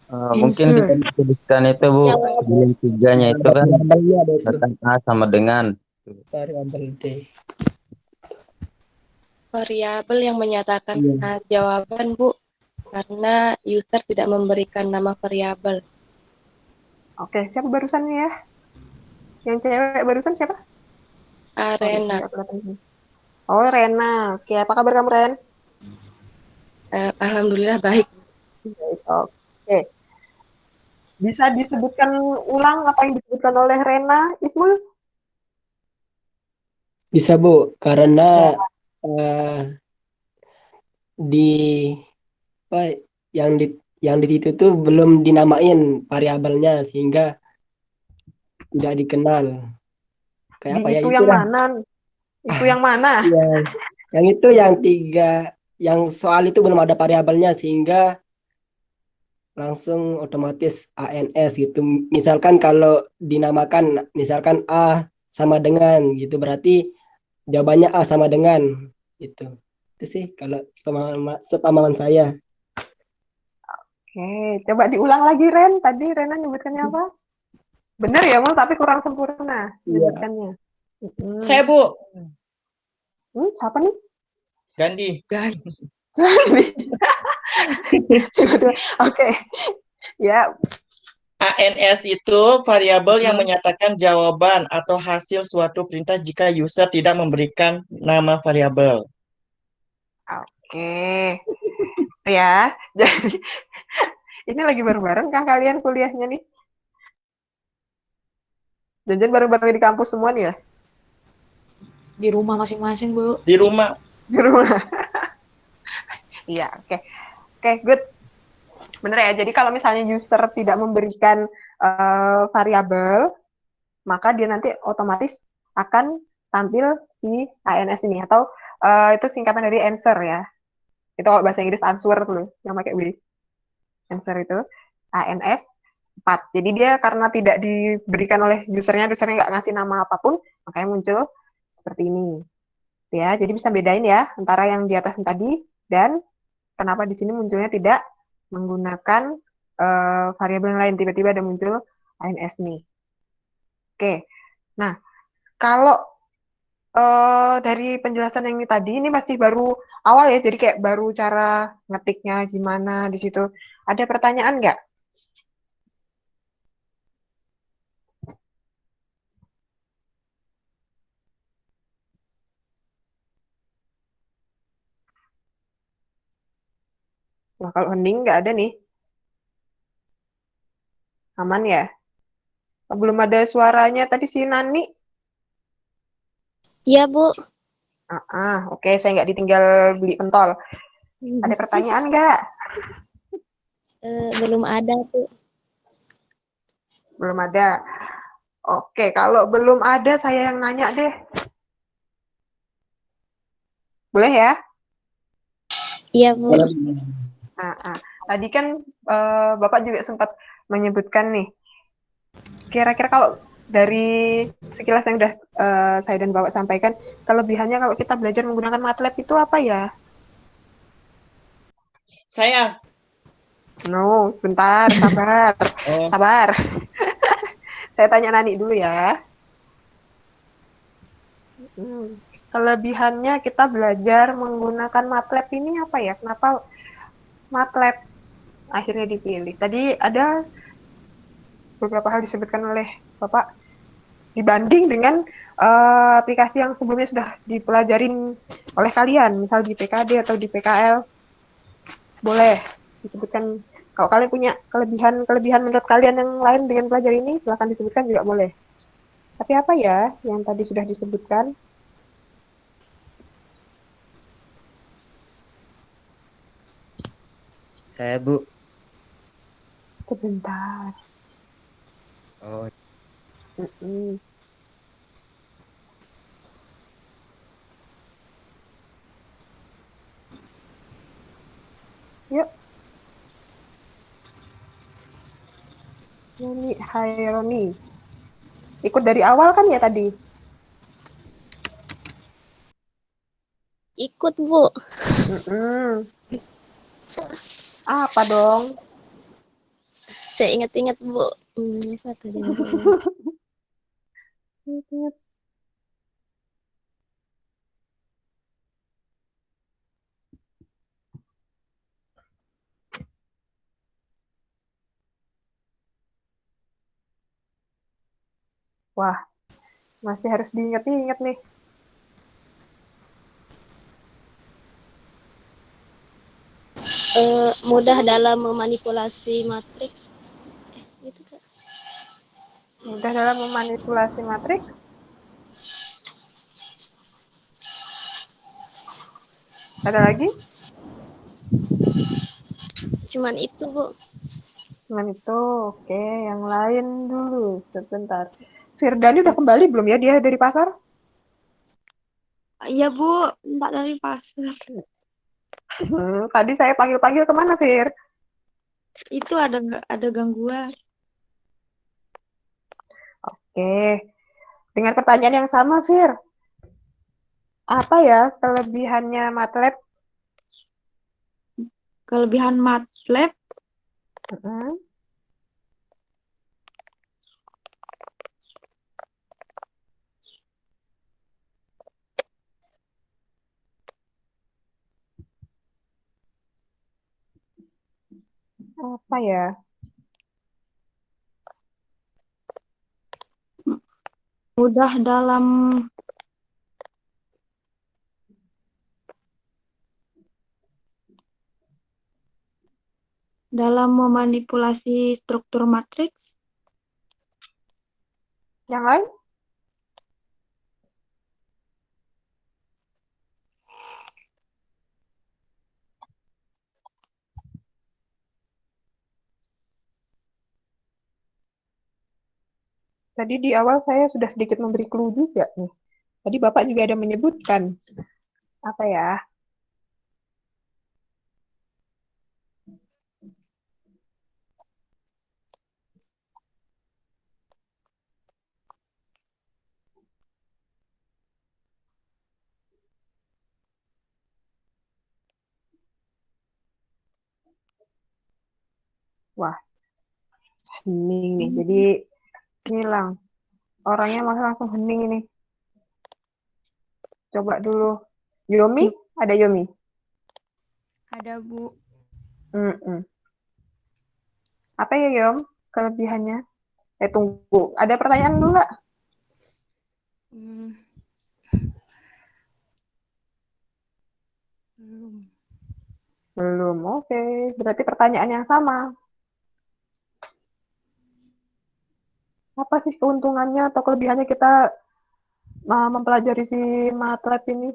Mungkin kita tuliskan itu Bu, sebelum tiganya itu kan kata A sama dengan. Variabel D. Variabel yang menyatakan jawaban, Bu, karena user tidak memberikan nama variabel. Oke, siapa barusan ya? Yang cewek barusan siapa? Arena. Oh, Rena. Oke, apa kabar kamu, Ren? Alhamdulillah baik. Oke. Bisa disebutkan ulang apa yang disebutkan oleh Rena, Ismul? Bisa Bu, karena di apa yang di situ tuh belum dinamain variabelnya sehingga tidak dikenal. Kayak apa ya Itu itu yang lah. mana? Itu yang mana? Yang itu yang 3, yang soal itu belum ada variabelnya sehingga langsung otomatis ANS gitu. Misalkan kalau dinamakan misalkan A sama dengan gitu berarti jawabannya A sama dengan gitu. Itu sih kalau sepemahaman saya. Oke, coba diulang lagi, Ren. Tadi Rena nyebutkannya apa? Benar ya, Mul, tapi kurang sempurna nyebutkannya. Saya Bu. Siapa nih? Gandhi. Oke. Ya. ANS itu variabel yang menyatakan jawaban atau hasil suatu perintah jika user tidak memberikan nama variabel. Oke. Ya. Jadi ini lagi bareng-bareng kah kalian kuliahnya nih? Jangan bareng-bareng di kampus semua nih ya? Di rumah masing-masing, Bu. Di rumah. Di rumah. Iya, oke. Oke, good. Bener ya, jadi kalau misalnya user tidak memberikan variabel, maka dia nanti otomatis akan tampil si ANS ini, atau itu singkatan dari answer ya. Itu kalau bahasa Inggris answer tuh, yang pakai W. Answer itu ANS 4. Jadi dia karena tidak diberikan oleh usernya nggak ngasih nama apapun, makanya muncul seperti ini. Ya, jadi bisa bedain ya antara yang di atas tadi dan kenapa di sini munculnya tidak menggunakan variabel yang lain, tiba-tiba ada muncul ANS nih. Oke, nah kalau dari penjelasan yang ini tadi, ini masih baru awal ya, jadi kayak baru cara ngetiknya gimana di situ. Ada pertanyaan nggak? Nah, kalau hening nggak ada nih. Aman ya? Belum ada suaranya tadi si Nani. Iya, Bu. Oke, saya nggak ditinggal beli pentol. Ada pertanyaan nggak? Belum ada, Bu. Belum ada. Oke, kalau belum ada saya yang nanya deh. Boleh ya? Iya, Bu. Tadi kan Bapak juga sempat menyebutkan nih, kira-kira kalau dari sekilas yang udah saya dan Bapak sampaikan, kelebihannya kalau kita belajar menggunakan MATLAB itu apa ya? Saya. No, bentar, sabar. Sabar. Saya tanya Nani dulu ya. Kelebihannya kita belajar menggunakan MATLAB ini apa ya? Kenapa MATLAB akhirnya dipilih? Tadi ada beberapa hal disebutkan oleh Bapak dibanding dengan aplikasi yang sebelumnya sudah dipelajarin oleh kalian, misal di PKD atau di PKL. Boleh disebutkan Kalau kalian punya kelebihan menurut kalian yang lain dengan pelajar ini, silahkan disebutkan juga boleh. Tapi apa ya yang tadi sudah disebutkan? Saya, Bu. Sebentar. Oh, Mm-mm. Yuk. Roni, hai Roni. Ikut dari awal kan ya tadi? Ikut, Bu. Mm-mm. Apa dong? Saya ingat-ingat, Bu. Apa tadi? Wah, masih harus diingat-ingat nih. Mudah dalam memanipulasi matriks. Itu Kak. Mudah dalam memanipulasi matriks. Ada lagi? Cuman itu, Bu. Cuman itu, oke. Yang lain dulu, sebentar. Firdani udah kembali belum ya dia dari pasar? Iya, Bu. Enggak dari pasar. Tadi saya panggil-panggil kemana, Fir? Itu ada gangguan. Oke. Dengan pertanyaan yang sama, Fir. Apa ya kelebihannya MATLAB? Kelebihan MATLAB Mm-mm. Apa ya? mudah dalam memanipulasi struktur matriks. Yang lain? Tadi di awal saya sudah sedikit memberi clue juga nih. Tadi Bapak juga ada menyebutkan. Apa ya? Wah, hening nih. Jadi hilang. Orangnya malah langsung hening ini. Coba dulu. Yomi? Ada Yomi? Ada, Bu. Mm-mm. Apa ya, Yom? Kelebihannya? Tunggu. Ada pertanyaan dulu nggak? Hmm, belum. Belum. Oke. Berarti pertanyaan yang sama. Apa sih keuntungannya atau kelebihannya kita mempelajari si MATLAB ini?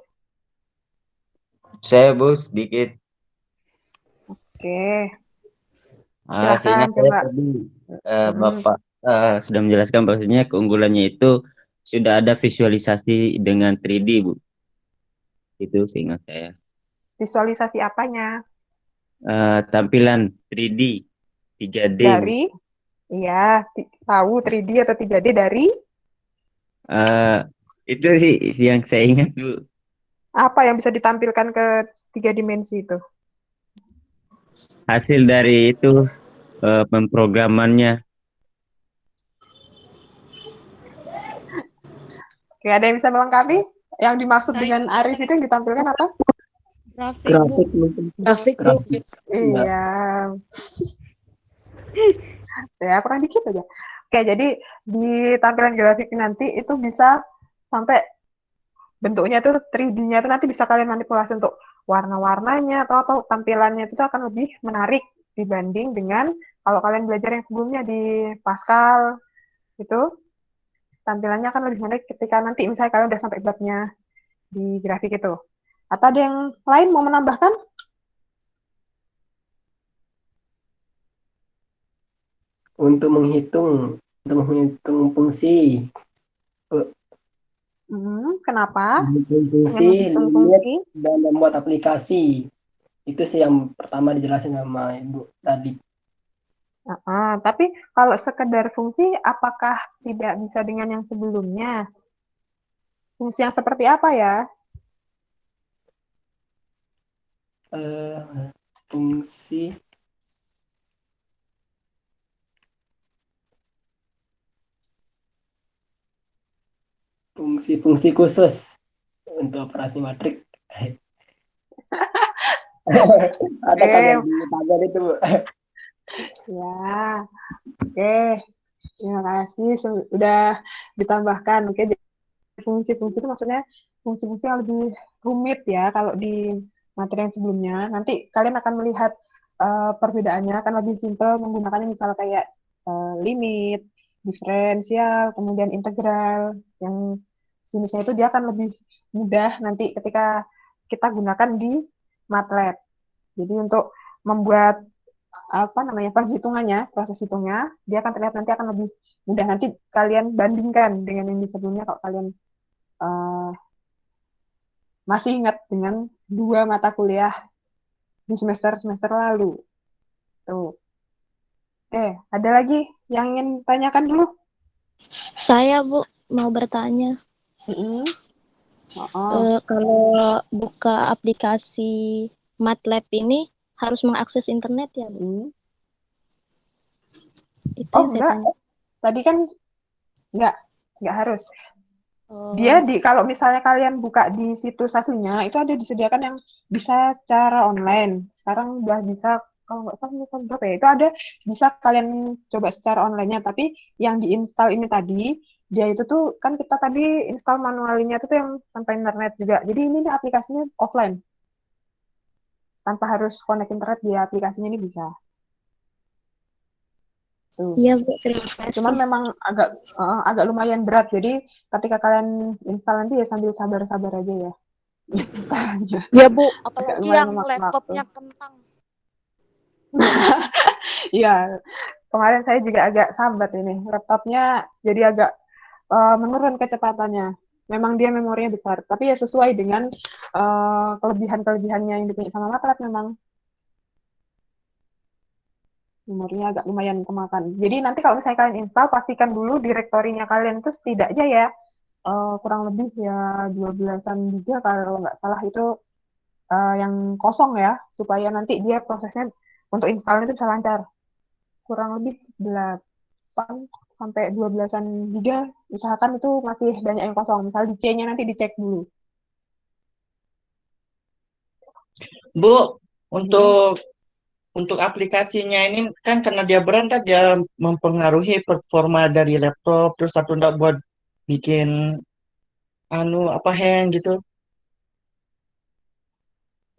saya, Bu, sedikit. Oke. Seingat Silahkan saya coba. tadi Mm-mm. Bapak sudah menjelaskan bahwasanya keunggulannya itu sudah ada visualisasi dengan 3D, Bu. Itu seingat saya. Visualisasi apanya? Tampilan 3D, 3D, Bu. Dari, iya, tahu 3D atau 3D dari Eh, itu sih yang saya ingat, Bu. apa yang bisa ditampilkan ke 3 dimensi itu? Hasil dari itu pemrogramannya. Oke, ada yang bisa melengkapi? Yang dimaksud Saya dengan Arif itu yang ditampilkan apa? grafik, Bu. Grafik, Bu. Iya. Ya, kurang dikit aja. Oke, jadi di tampilan grafik nanti itu bisa sampai bentuknya itu 3D-nya itu nanti bisa kalian manipulasi untuk warna-warnanya atau tampilannya itu akan lebih menarik dibanding dengan kalau kalian belajar yang sebelumnya di Pascal itu tampilannya akan lebih menarik ketika nanti misalnya kalian udah sampai babnya di grafik itu. Atau ada yang lain mau menambahkan? Untuk menghitung fungsi, Kenapa? menghitung Ingin fungsi, menghitung limit, fungsi? dan membuat aplikasi. Itu sih yang pertama dijelasin sama Ibu tadi. Tapi kalau sekedar fungsi, apakah tidak bisa dengan yang sebelumnya? Fungsi yang seperti apa ya? Fungsi fungsi khusus untuk operasi matrik. Ada kan yang di pagar itu, Bu? Ya, oke. Terima kasih sudah ditambahkan. Oke, jadi fungsi-fungsi itu maksudnya fungsi-fungsi yang lebih rumit ya kalau di materi yang sebelumnya. Nanti kalian akan melihat perbedaannya akan lebih simpel menggunakannya misal kayak limit, diferensial, kemudian integral. Yang jenisnya itu dia akan lebih mudah nanti ketika kita gunakan di MATLAB. Jadi untuk membuat perhitungannya, proses hitungnya, dia akan terlihat nanti akan lebih mudah. Nanti kalian bandingkan dengan yang di sebelumnya kalau kalian masih ingat dengan 2 mata kuliah di semester lalu. Tuh. Ada lagi yang ingin tanyakan dulu? Saya, Bu, mau bertanya. Kalau buka aplikasi MATLAB ini harus mengakses internet ya, Bu? Itu yang saya enggak. tanya. Tadi kan enggak harus. Dia kalau misalnya kalian buka di situs aslinya, itu ada disediakan yang bisa secara online. Sekarang udah bisa, kalau nggak salah berapa ya, itu ada bisa kalian coba secara online-nya. Tapi yang diinstal ini tadi, dia itu tuh, kan kita tadi install manualnya itu tuh yang tanpa internet juga. Jadi ini aplikasinya offline. Tanpa harus connect internet, dia aplikasinya ini bisa. Tuh. Iya, Bu, terima kasih. Cuman memang agak lumayan berat. Jadi ketika kalian install nanti ya sambil sabar-sabar aja ya. Instalnya. Ya, Bu, apalagi yang laptopnya kentang. Iya, kemarin saya juga agak sambat ini. Laptopnya jadi agak menurun kecepatannya. Memang dia memorinya besar, tapi ya sesuai dengan kelebihan-kelebihannya yang dipunyai sama MATLAB memang. Memorinya agak lumayan kemakan. Jadi nanti kalau misalnya kalian install, pastikan dulu direktorinya kalian itu setidaknya ya kurang lebih ya 12-an giga kalau nggak salah itu yang kosong ya, supaya nanti dia prosesnya untuk installnya itu bisa lancar. Kurang lebih 8 sampai 12-an giga, usahakan itu masih banyak yang kosong. Misal di C-nya nanti dicek dulu. Bu, untuk aplikasinya ini kan karena dia berat kan dia mempengaruhi performa dari laptop, terus satu enggak buat bikin hang gitu.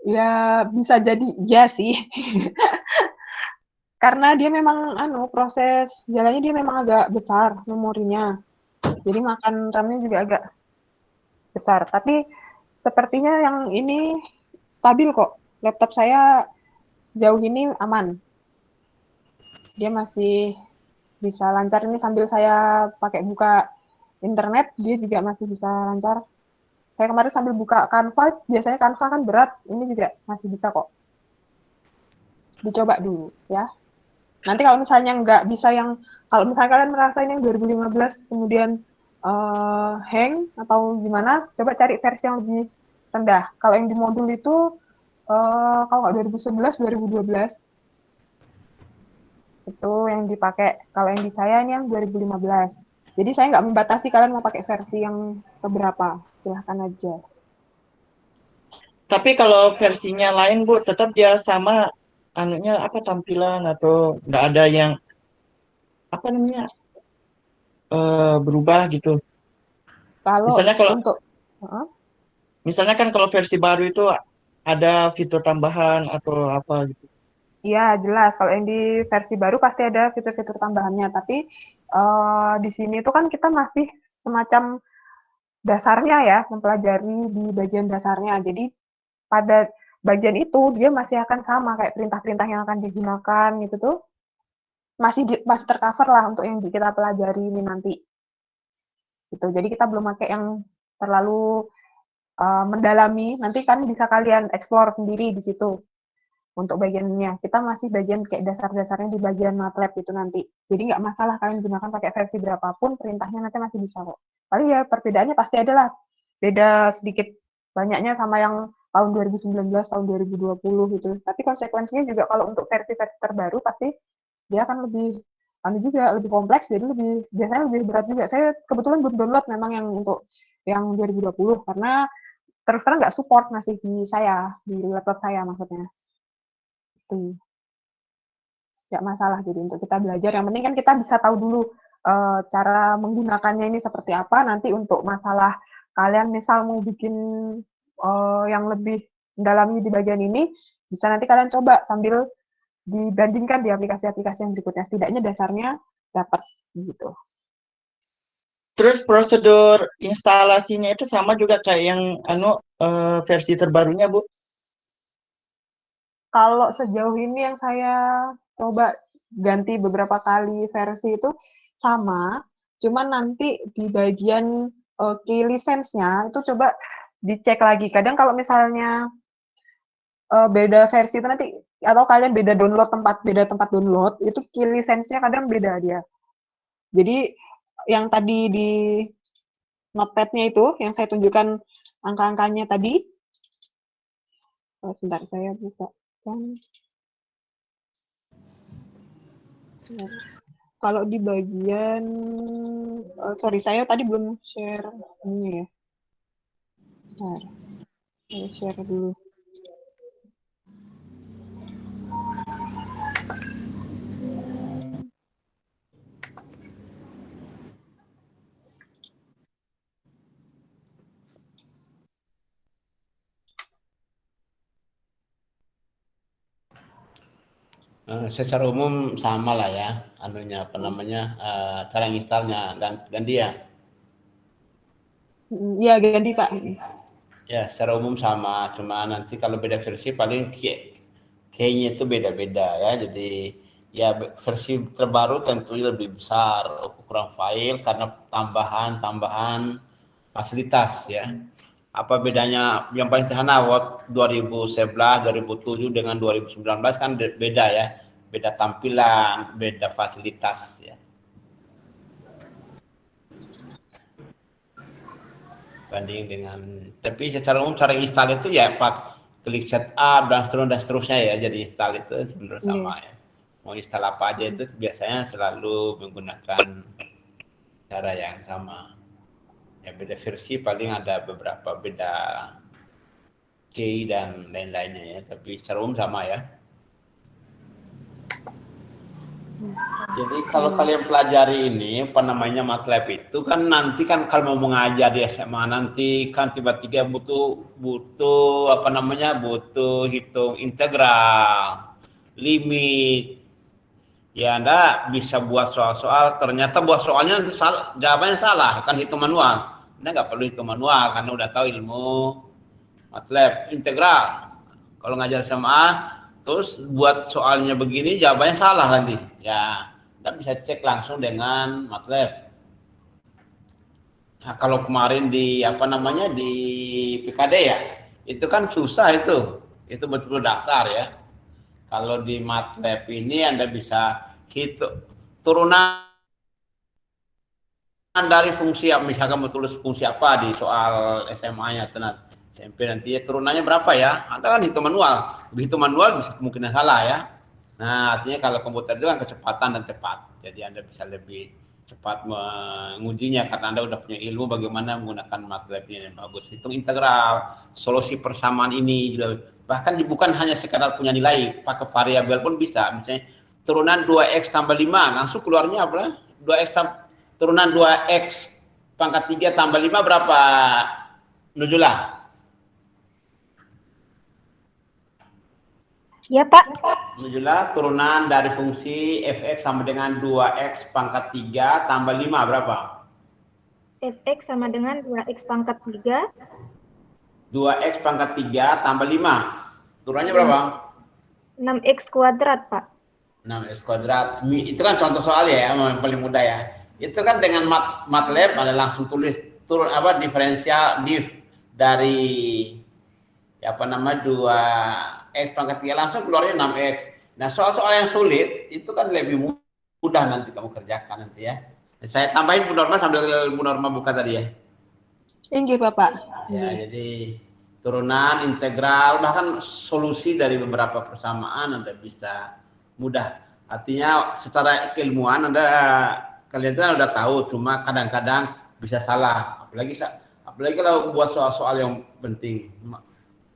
Ya bisa jadi ya sih. Karena dia memang proses jalannya dia memang agak besar memorinya. Jadi makan RAM-nya juga agak besar. Tapi sepertinya yang ini stabil kok. Laptop saya sejauh ini aman. Dia masih bisa lancar ini sambil saya pakai buka internet, dia juga masih bisa lancar. Saya kemarin sambil buka Canva, biasanya Canva kan berat, ini juga masih bisa kok. Dicoba dulu ya. Nanti kalau misalnya nggak bisa kalau misalnya kalian merasa ini yang 2015 kemudian hang atau gimana, coba cari versi yang lebih rendah. Kalau yang di modul itu kalau nggak 2011, 2012 itu yang dipakai. Kalau yang di saya ini yang 2015. Jadi saya nggak membatasi kalian mau pakai versi yang keberapa, silahkan aja. Tapi kalau versinya lain Bu, tetap dia sama tampilan atau nggak ada yang berubah gitu. Misalnya kan kalau versi baru itu ada fitur tambahan atau apa gitu. Iya, jelas. Kalau yang di versi baru pasti ada fitur-fitur tambahannya. Tapi di sini tuh kan kita masih semacam dasarnya ya, mempelajari di bagian dasarnya. Jadi pada bagian itu dia masih akan sama kayak perintah-perintah yang akan digunakan gitu tuh masih tercover lah untuk yang kita pelajari ini nanti. Gitu. Jadi kita belum pakai yang terlalu mendalami. Nanti kan bisa kalian explore sendiri di situ. Untuk bagiannya, kita masih bagian kayak dasar-dasarnya di bagian MATLAB itu nanti. Jadi nggak masalah kalian gunakan pakai versi berapapun, perintahnya nanti masih bisa kok. Paling ya perbedaannya pasti ada lah. Beda sedikit banyaknya sama yang tahun 2019, tahun 2020 gitu. Tapi konsekuensinya juga kalau untuk versi-versi terbaru pasti dia akan lebih juga lebih kompleks, jadi biasanya lebih berat juga. Saya kebetulan belum download memang yang untuk yang 2020 karena terus terang nggak support masih di laptop saya maksudnya. Nggak masalah jadi untuk kita belajar. Yang penting kan kita bisa tahu dulu cara menggunakannya ini seperti apa. Nanti untuk masalah kalian misal mau bikin yang lebih mendalami di bagian ini, bisa nanti kalian coba sambil dibandingkan di aplikasi-aplikasi yang berikutnya. Setidaknya dasarnya dapat gitu. Terus prosedur instalasinya itu sama juga kayak yang versi terbarunya, Bu? Kalau sejauh ini yang saya coba ganti beberapa kali versi itu sama, cuman nanti di bagian key license-nya itu coba dicek lagi. Kadang kalau misalnya beda versi itu nanti atau kalian beda tempat download itu key license-nya kadang beda dia. Jadi yang tadi di notepad-nya itu yang saya tunjukkan angka-angkanya tadi. Sebentar saya buka. Kalau di bagian sorry saya tadi belum share ini ya. Bentar. Saya share dulu. Secara umum sama lah ya, cara installnya ganti ya. Iya ganti Pak. Ya secara umum sama, cuma nanti kalau beda versi paling kayaknya itu beda-beda ya. Jadi ya versi terbaru tentunya lebih besar ukuran file karena tambahan fasilitas ya. Apa bedanya yang paling sederhana waktu 2011, 2007 dengan 2019 kan beda ya. Beda tampilan, beda fasilitas ya. Banding dengan, tapi secara umum cara install itu ya klik setup dan seterusnya ya. Jadi install itu sebenarnya sama ya. Mau install apa aja itu biasanya selalu menggunakan cara yang sama. Ya beda versi paling ada beberapa beda key dan lain-lainnya ya, tapi secara umum sama ya. Jadi kalau kalian pelajari ini MATLAB itu kan nanti kan kalau mau mengajar di SMA nanti kan tiba-tiba butuh hitung integral, limit. Ya Anda bisa buat soal-soal, ternyata buat soalnya nanti jawabannya salah, kan hitung manual. Anda nggak perlu hitung manual karena udah tahu ilmu MATLAB integral. Kalau ngajar SMA terus buat soalnya begini jawabannya salah nanti. Ya, Anda bisa cek langsung dengan MATLAB. Nah, kalau kemarin di di PKD ya, itu kan susah itu. Itu betul-betul dasar ya. Kalau di MATLAB ini Anda bisa hitung turunan dari fungsi, misalkan mau tulis fungsi apa di soal SMA-nya SMP nanti ya turunannya berapa ya? Anda kan hitung manual. Begitu manual bisa kemungkinan salah ya. Nah, artinya kalau komputer itu kan kecepatan dan cepat. Jadi Anda bisa lebih cepat mengujinya karena Anda udah punya ilmu bagaimana menggunakan MATLAB ini yang bagus. Hitung integral, solusi persamaan ini juga. Bahkan bukan hanya sekadar punya nilai, pakai variabel pun bisa. Misalnya turunan 2x tambah 5, langsung keluarnya apa? Turunan 2x pangkat 3 tambah 5 berapa? Nujulah. Ya, Pak. Alhamdulillah, turunan dari fungsi fx sama dengan 2x pangkat 3 tambah 5 berapa? Fx sama dengan 2x pangkat 3. 2x pangkat 3 tambah 5. Turunannya berapa? 6x kuadrat, Pak. 6x kuadrat. Itu kan contoh soal ya, yang paling mudah ya. Itu kan dengan MATLAB ada langsung tulis turun apa diferensial div dari ya apa nama 2x pangkat 3 langsung keluarnya 6x. Nah, soal-soal yang sulit itu kan lebih mudah nanti kamu kerjakan nanti ya. Saya tambahin Bu Norma sambil Bu Norma buka tadi ya. Inggih, Bapak. Ya, jadi turunan, integral, bahkan solusi dari beberapa persamaan Anda bisa mudah. Artinya secara keilmuan kalian udah tahu, cuma kadang-kadang bisa salah. Apalagi kalau buat soal-soal yang penting.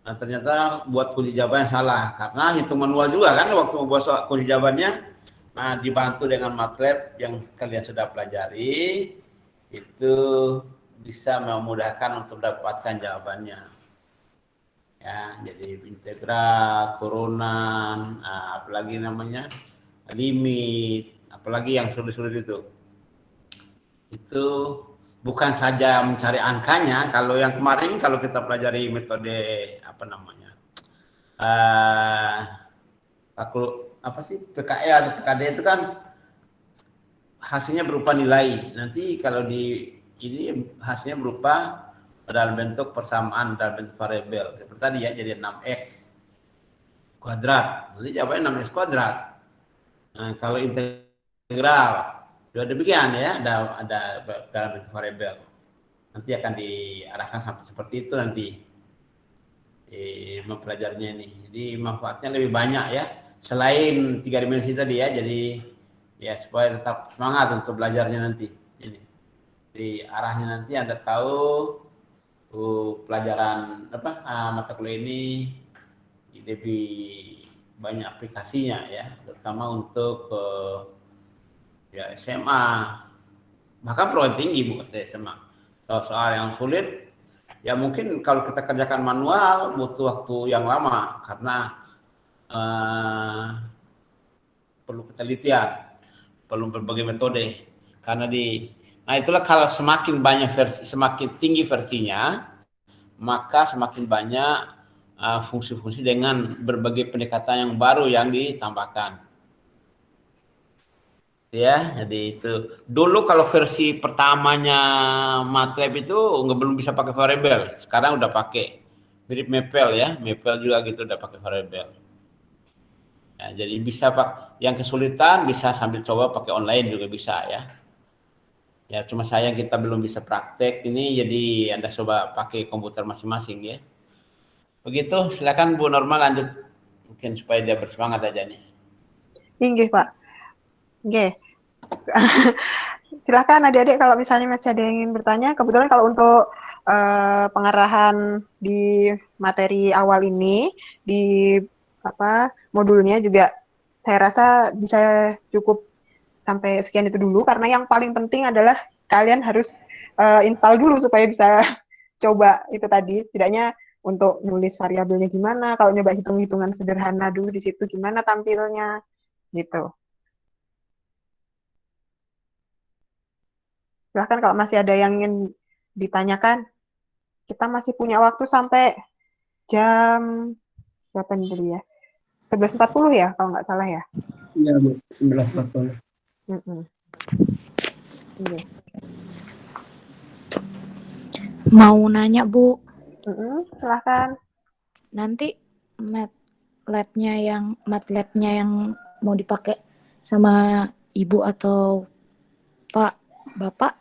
Nah, ternyata buat kunci jawabannya salah karena hitung manual juga kan waktu membuat soal kunci jawabannya. Nah, dibantu dengan MATLAB yang kalian sudah pelajari itu bisa memudahkan untuk mendapatkan jawabannya. Ya, jadi integral, turunan, apalagi namanya limit, apalagi yang sulit-sulit itu. Itu bukan saja mencari angkanya. Kalau yang kemarin kalau kita pelajari metode apa namanya PKE atau PKD itu kan hasilnya berupa nilai. Nanti kalau di ini hasilnya berupa dalam bentuk persamaan dalam bentuk variabel. Seperti tadi ya, jadi 6x kuadrat. Nanti jawabannya 6x kuadrat. Nah, kalau integral juga demikian ya, ada dalam bentuk variabel. Nanti akan diarahkan sampai seperti itu nanti mempelajarinya ini. Jadi manfaatnya lebih banyak ya, selain 3 dimensi tadi ya. Jadi ya supaya tetap semangat untuk belajarnya nanti. Ini di arahnya nanti Anda tahu pelajaran mata kuliah ini lebih banyak aplikasinya ya, terutama untuk ya SMA, bahkan perguruan tinggi bukan SMA. Soal yang sulit ya mungkin kalau kita kerjakan manual butuh waktu yang lama karena perlu ketelitian, perlu berbagai metode. Karena nah itulah kalau semakin banyak versi, semakin tinggi versinya, maka semakin banyak fungsi-fungsi dengan berbagai pendekatan yang baru yang ditambahkan. Ya, jadi itu. Dulu kalau versi pertamanya MATLAB itu belum bisa pakai variabel. Sekarang udah pakai. Mirip Maple ya, Maple juga gitu udah pakai variabel. Ya, jadi bisa Pak, yang kesulitan bisa sambil coba pakai online juga bisa ya. Ya, cuma sayang kita belum bisa praktek ini, jadi Anda coba pakai komputer masing-masing ya. Begitu, silakan Bu Norma lanjut. Mungkin supaya dia bersemangat aja nih. Inggih, Pak. Oke. Silakan adik-adik kalau misalnya masih ada yang ingin bertanya. Kebetulan kalau untuk pengarahan di materi awal ini di modulnya juga saya rasa bisa cukup sampai sekian itu dulu, karena yang paling penting adalah kalian harus install dulu supaya bisa coba itu tadi, setidaknya untuk nulis variabelnya gimana, kalau nyoba hitung-hitungan sederhana dulu di situ gimana tampilnya gitu. Silahkan kalau masih ada yang ingin ditanyakan. Kita masih punya waktu sampai jam berapa nih tadi ya? 11.40 ya kalau nggak salah ya? Iya Bu, 11.40. Iya. Mau nanya Bu, Silahkan. nanti MATLAB-nya yang mau dipakai sama Ibu atau Pak Bapak,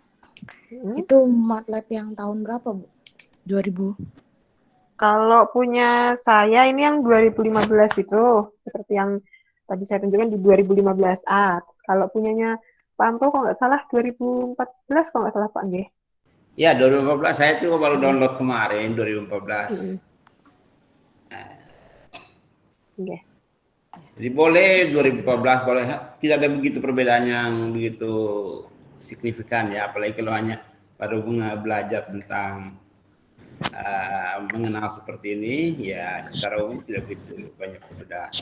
itu MATLAB yang tahun berapa Bu? 2000. Kalau punya saya ini yang 2015 itu, seperti yang tadi saya tunjukkan di 2015A. Kalau punyanya Pak Amro kalau nggak salah 2014 kalau nggak salah Pak Nggih. Ya, 2015 saya juga baru download kemarin 2014. Okay. Jadi boleh 2014 boleh, tidak ada begitu perbedaan yang begitu signifikan ya, apalagi kalau hanya baru belajar tentang mengenal seperti ini, ya secara umum tidak begitu banyak perbedaan.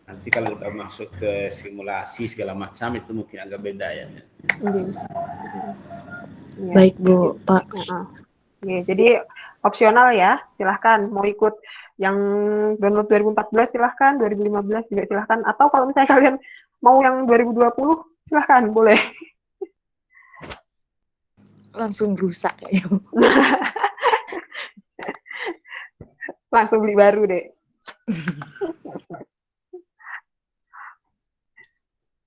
Nanti kalau kita masuk ke simulasi segala macam itu mungkin agak beda ya. Baik Bu, Pak. Jadi opsional ya, silahkan mau ikut yang download 2014 silahkan, 2015 juga silahkan, atau kalau misalnya kalian mau yang 2020 silahkan, boleh. Langsung rusak ya. Langsung beli baru deh.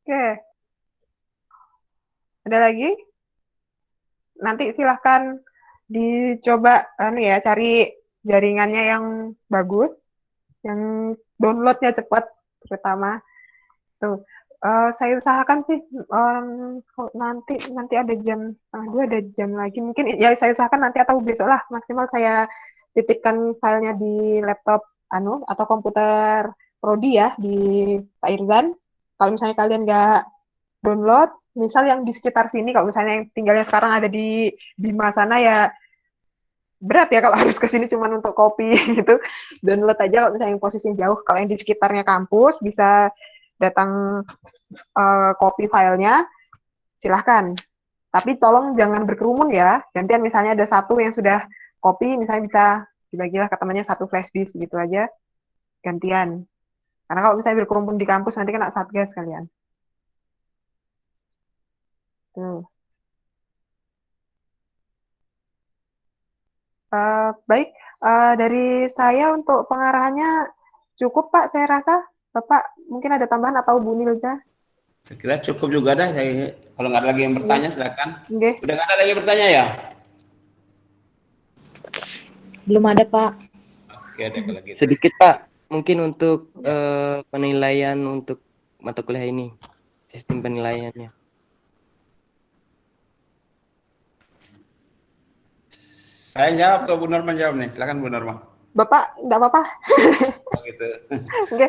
Oke. Ada lagi? Nanti silahkan dicoba cari jaringannya yang bagus, yang downloadnya cepat terutama. Tuh. Saya usahakan sih nanti ada jam ada jam lagi mungkin ya, saya usahakan nanti atau besok lah maksimal saya titipkan filenya di laptop atau komputer prodi ya di Pak Irzan. Kalau misalnya kalian nggak download, misal yang di sekitar sini, kalau misalnya yang tinggalnya sekarang ada di Bima sana ya berat ya kalau harus ke sini cuma untuk kopi gitu. Download aja kalau misalnya yang posisinya jauh. Kalau yang di sekitarnya kampus bisa datang copy filenya, silahkan. Tapi tolong jangan berkerumun ya. Gantian misalnya ada satu yang sudah copy, misalnya bisa dibagilah ke temannya satu flash disk gitu aja. Gantian. Karena kalau misalnya berkerumun di kampus nanti kena satgas kalian. Tuh. Baik, dari saya untuk pengarahannya cukup Pak, saya rasa. Bapak mungkin ada tambahan atau Bu Nilza? Saya kira cukup juga dah. Kalau nggak ada lagi yang bertanya, silakan. Udah nggak ada lagi yang bertanya ya? Belum ada Pak. Oke, ada kalau gitu. Sedikit Pak, mungkin untuk penilaian untuk mata kuliah ini, sistem penilaiannya. Saya jawab atau Bu Norma jawab nih? Silakan Bu Norma. Bapak, enggak apa-apa. Oh gitu. Oke,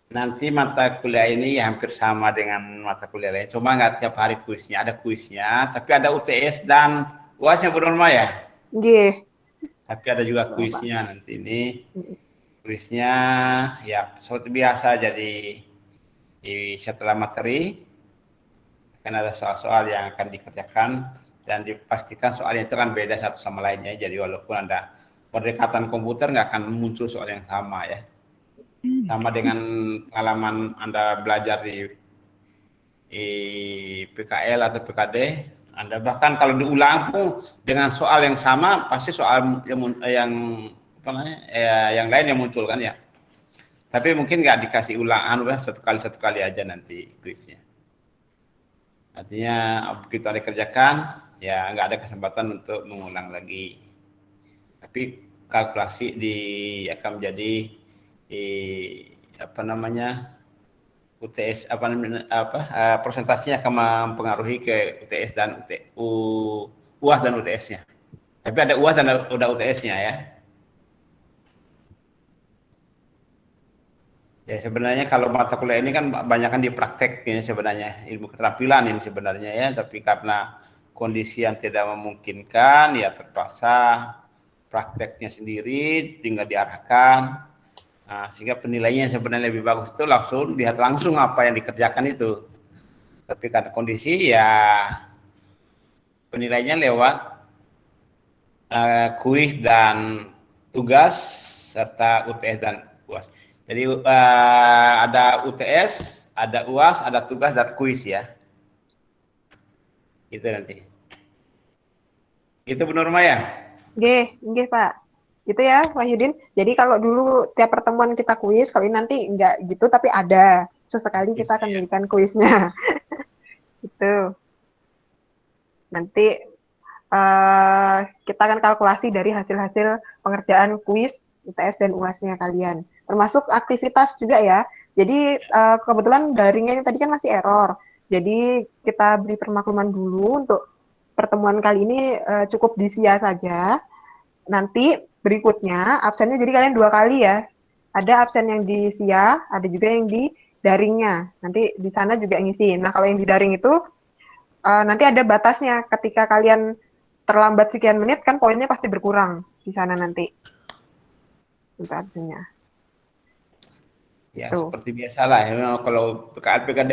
nanti mata kuliah ini hampir sama dengan mata kuliah lain. Cuma nggak tiap hari kuisnya. Ada kuisnya, tapi ada UTS dan UASnya Bu Norma ya? Iya. Tapi ada juga kuisnya nanti ini. Kuisnya ya seperti biasa, jadi setelah materi akan ada soal-soal yang akan dikerjakan dan dipastikan soalnya itu kan beda satu sama lainnya. Jadi walaupun ada pendekatan komputer nggak akan muncul soal yang sama ya. Sama dengan pengalaman Anda belajar di PKL atau PKD, Anda bahkan kalau diulang pun dengan soal yang sama pasti soal yang lain yang muncul kan ya. Tapi mungkin nggak dikasih ulang satu kali aja nanti kuisnya. Artinya begitu ada kerjakan ya nggak ada kesempatan untuk mengulang lagi. Tapi kalkulasi akan menjadi UTS presentasinya akan mempengaruhi ke UTS dan UAS dan UTS-nya. Tapi ada UAS dan udah UTS-nya ya. Ya sebenarnya kalau mata kuliah ini kan banyakkan di praktek ini sebenarnya, ilmu keterampilan ini sebenarnya ya, tapi karena kondisi yang tidak memungkinkan ya terpaksa prakteknya sendiri tinggal diarahkan. Nah, sehingga penilaiannya sebenarnya lebih bagus itu langsung lihat langsung apa yang dikerjakan itu. Tapi karena kondisi ya penilaiannya lewat kuis dan tugas serta UTS dan UAS. Jadi ada UTS, ada UAS, ada tugas dan kuis ya. Itu nanti. Itu Bu Norma ya? Nggih Pak. Gitu ya Wahyudin. Jadi kalau dulu tiap pertemuan kita kuis, kali nanti enggak gitu tapi ada. Sesekali kita akan berikan kuisnya. Gitu. Nanti kita akan kalkulasi dari hasil-hasil pengerjaan kuis UTS dan UAS-nya kalian. Termasuk aktivitas juga ya. Jadi kebetulan daringnya ini tadi kan masih error. Jadi kita beri permakluman dulu untuk pertemuan kali ini cukup di SIA saja. Nanti berikutnya absennya jadi kalian 2 kali ya. Ada absen yang di SIA, ada juga yang di daringnya. Nanti di sana juga ngisi. Nah kalau yang di daring itu nanti ada batasnya ketika kalian terlambat sekian menit kan poinnya pasti berkurang di sana nanti. Itu artinya. Ya, Tuh. seperti biasalah ya. Memang kalau PKD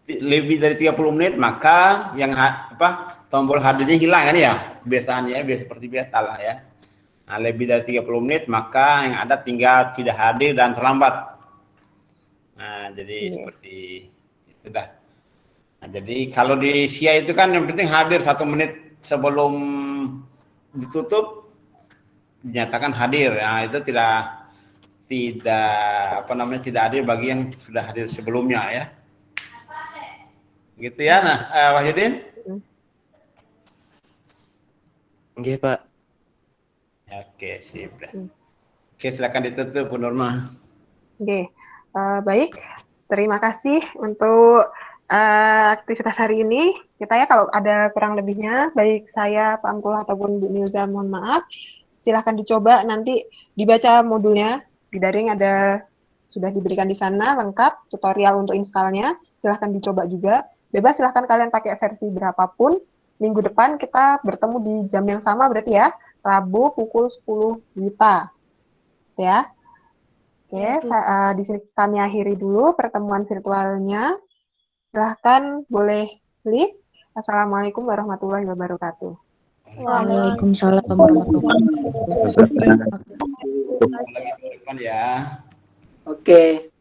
lebih dari 30 menit maka yang tombol hadirnya hilang kan ya. Kebiasaannya seperti biasalah ya. Nah, lebih dari 30 menit maka yang ada tinggal tidak hadir dan terlambat. Nah, jadi seperti itu dah. Nah, jadi kalau di SIA itu kan yang penting hadir 1 menit sebelum ditutup dinyatakan hadir. Nah, itu tidak hadir bagi yang sudah hadir sebelumnya ya. Gitu ya. Nah, Wahyudin? Oke, Pak. Oke, sip dah. Oke, silakan ditutup Bu Norma. Oke, baik. Terima kasih untuk aktivitas hari ini. Kita ya kalau ada kurang lebihnya, baik saya, Pak Amkul ataupun Bu Nilza, mohon maaf. Silahkan dicoba nanti dibaca modulnya. Di daring sudah diberikan di sana lengkap tutorial untuk installnya. Silahkan dicoba juga. Bebas silahkan kalian pakai versi berapapun. Minggu depan kita bertemu di jam yang sama berarti ya. Rabu pukul 10 WITA. Ya. Oke, di sini kami akhiri dulu pertemuan virtualnya. Silahkan boleh leave. Assalamualaikum warahmatullahi wabarakatuh. Waalaikumsalam warahmatullahi wabarakatuh. Ya. Oke.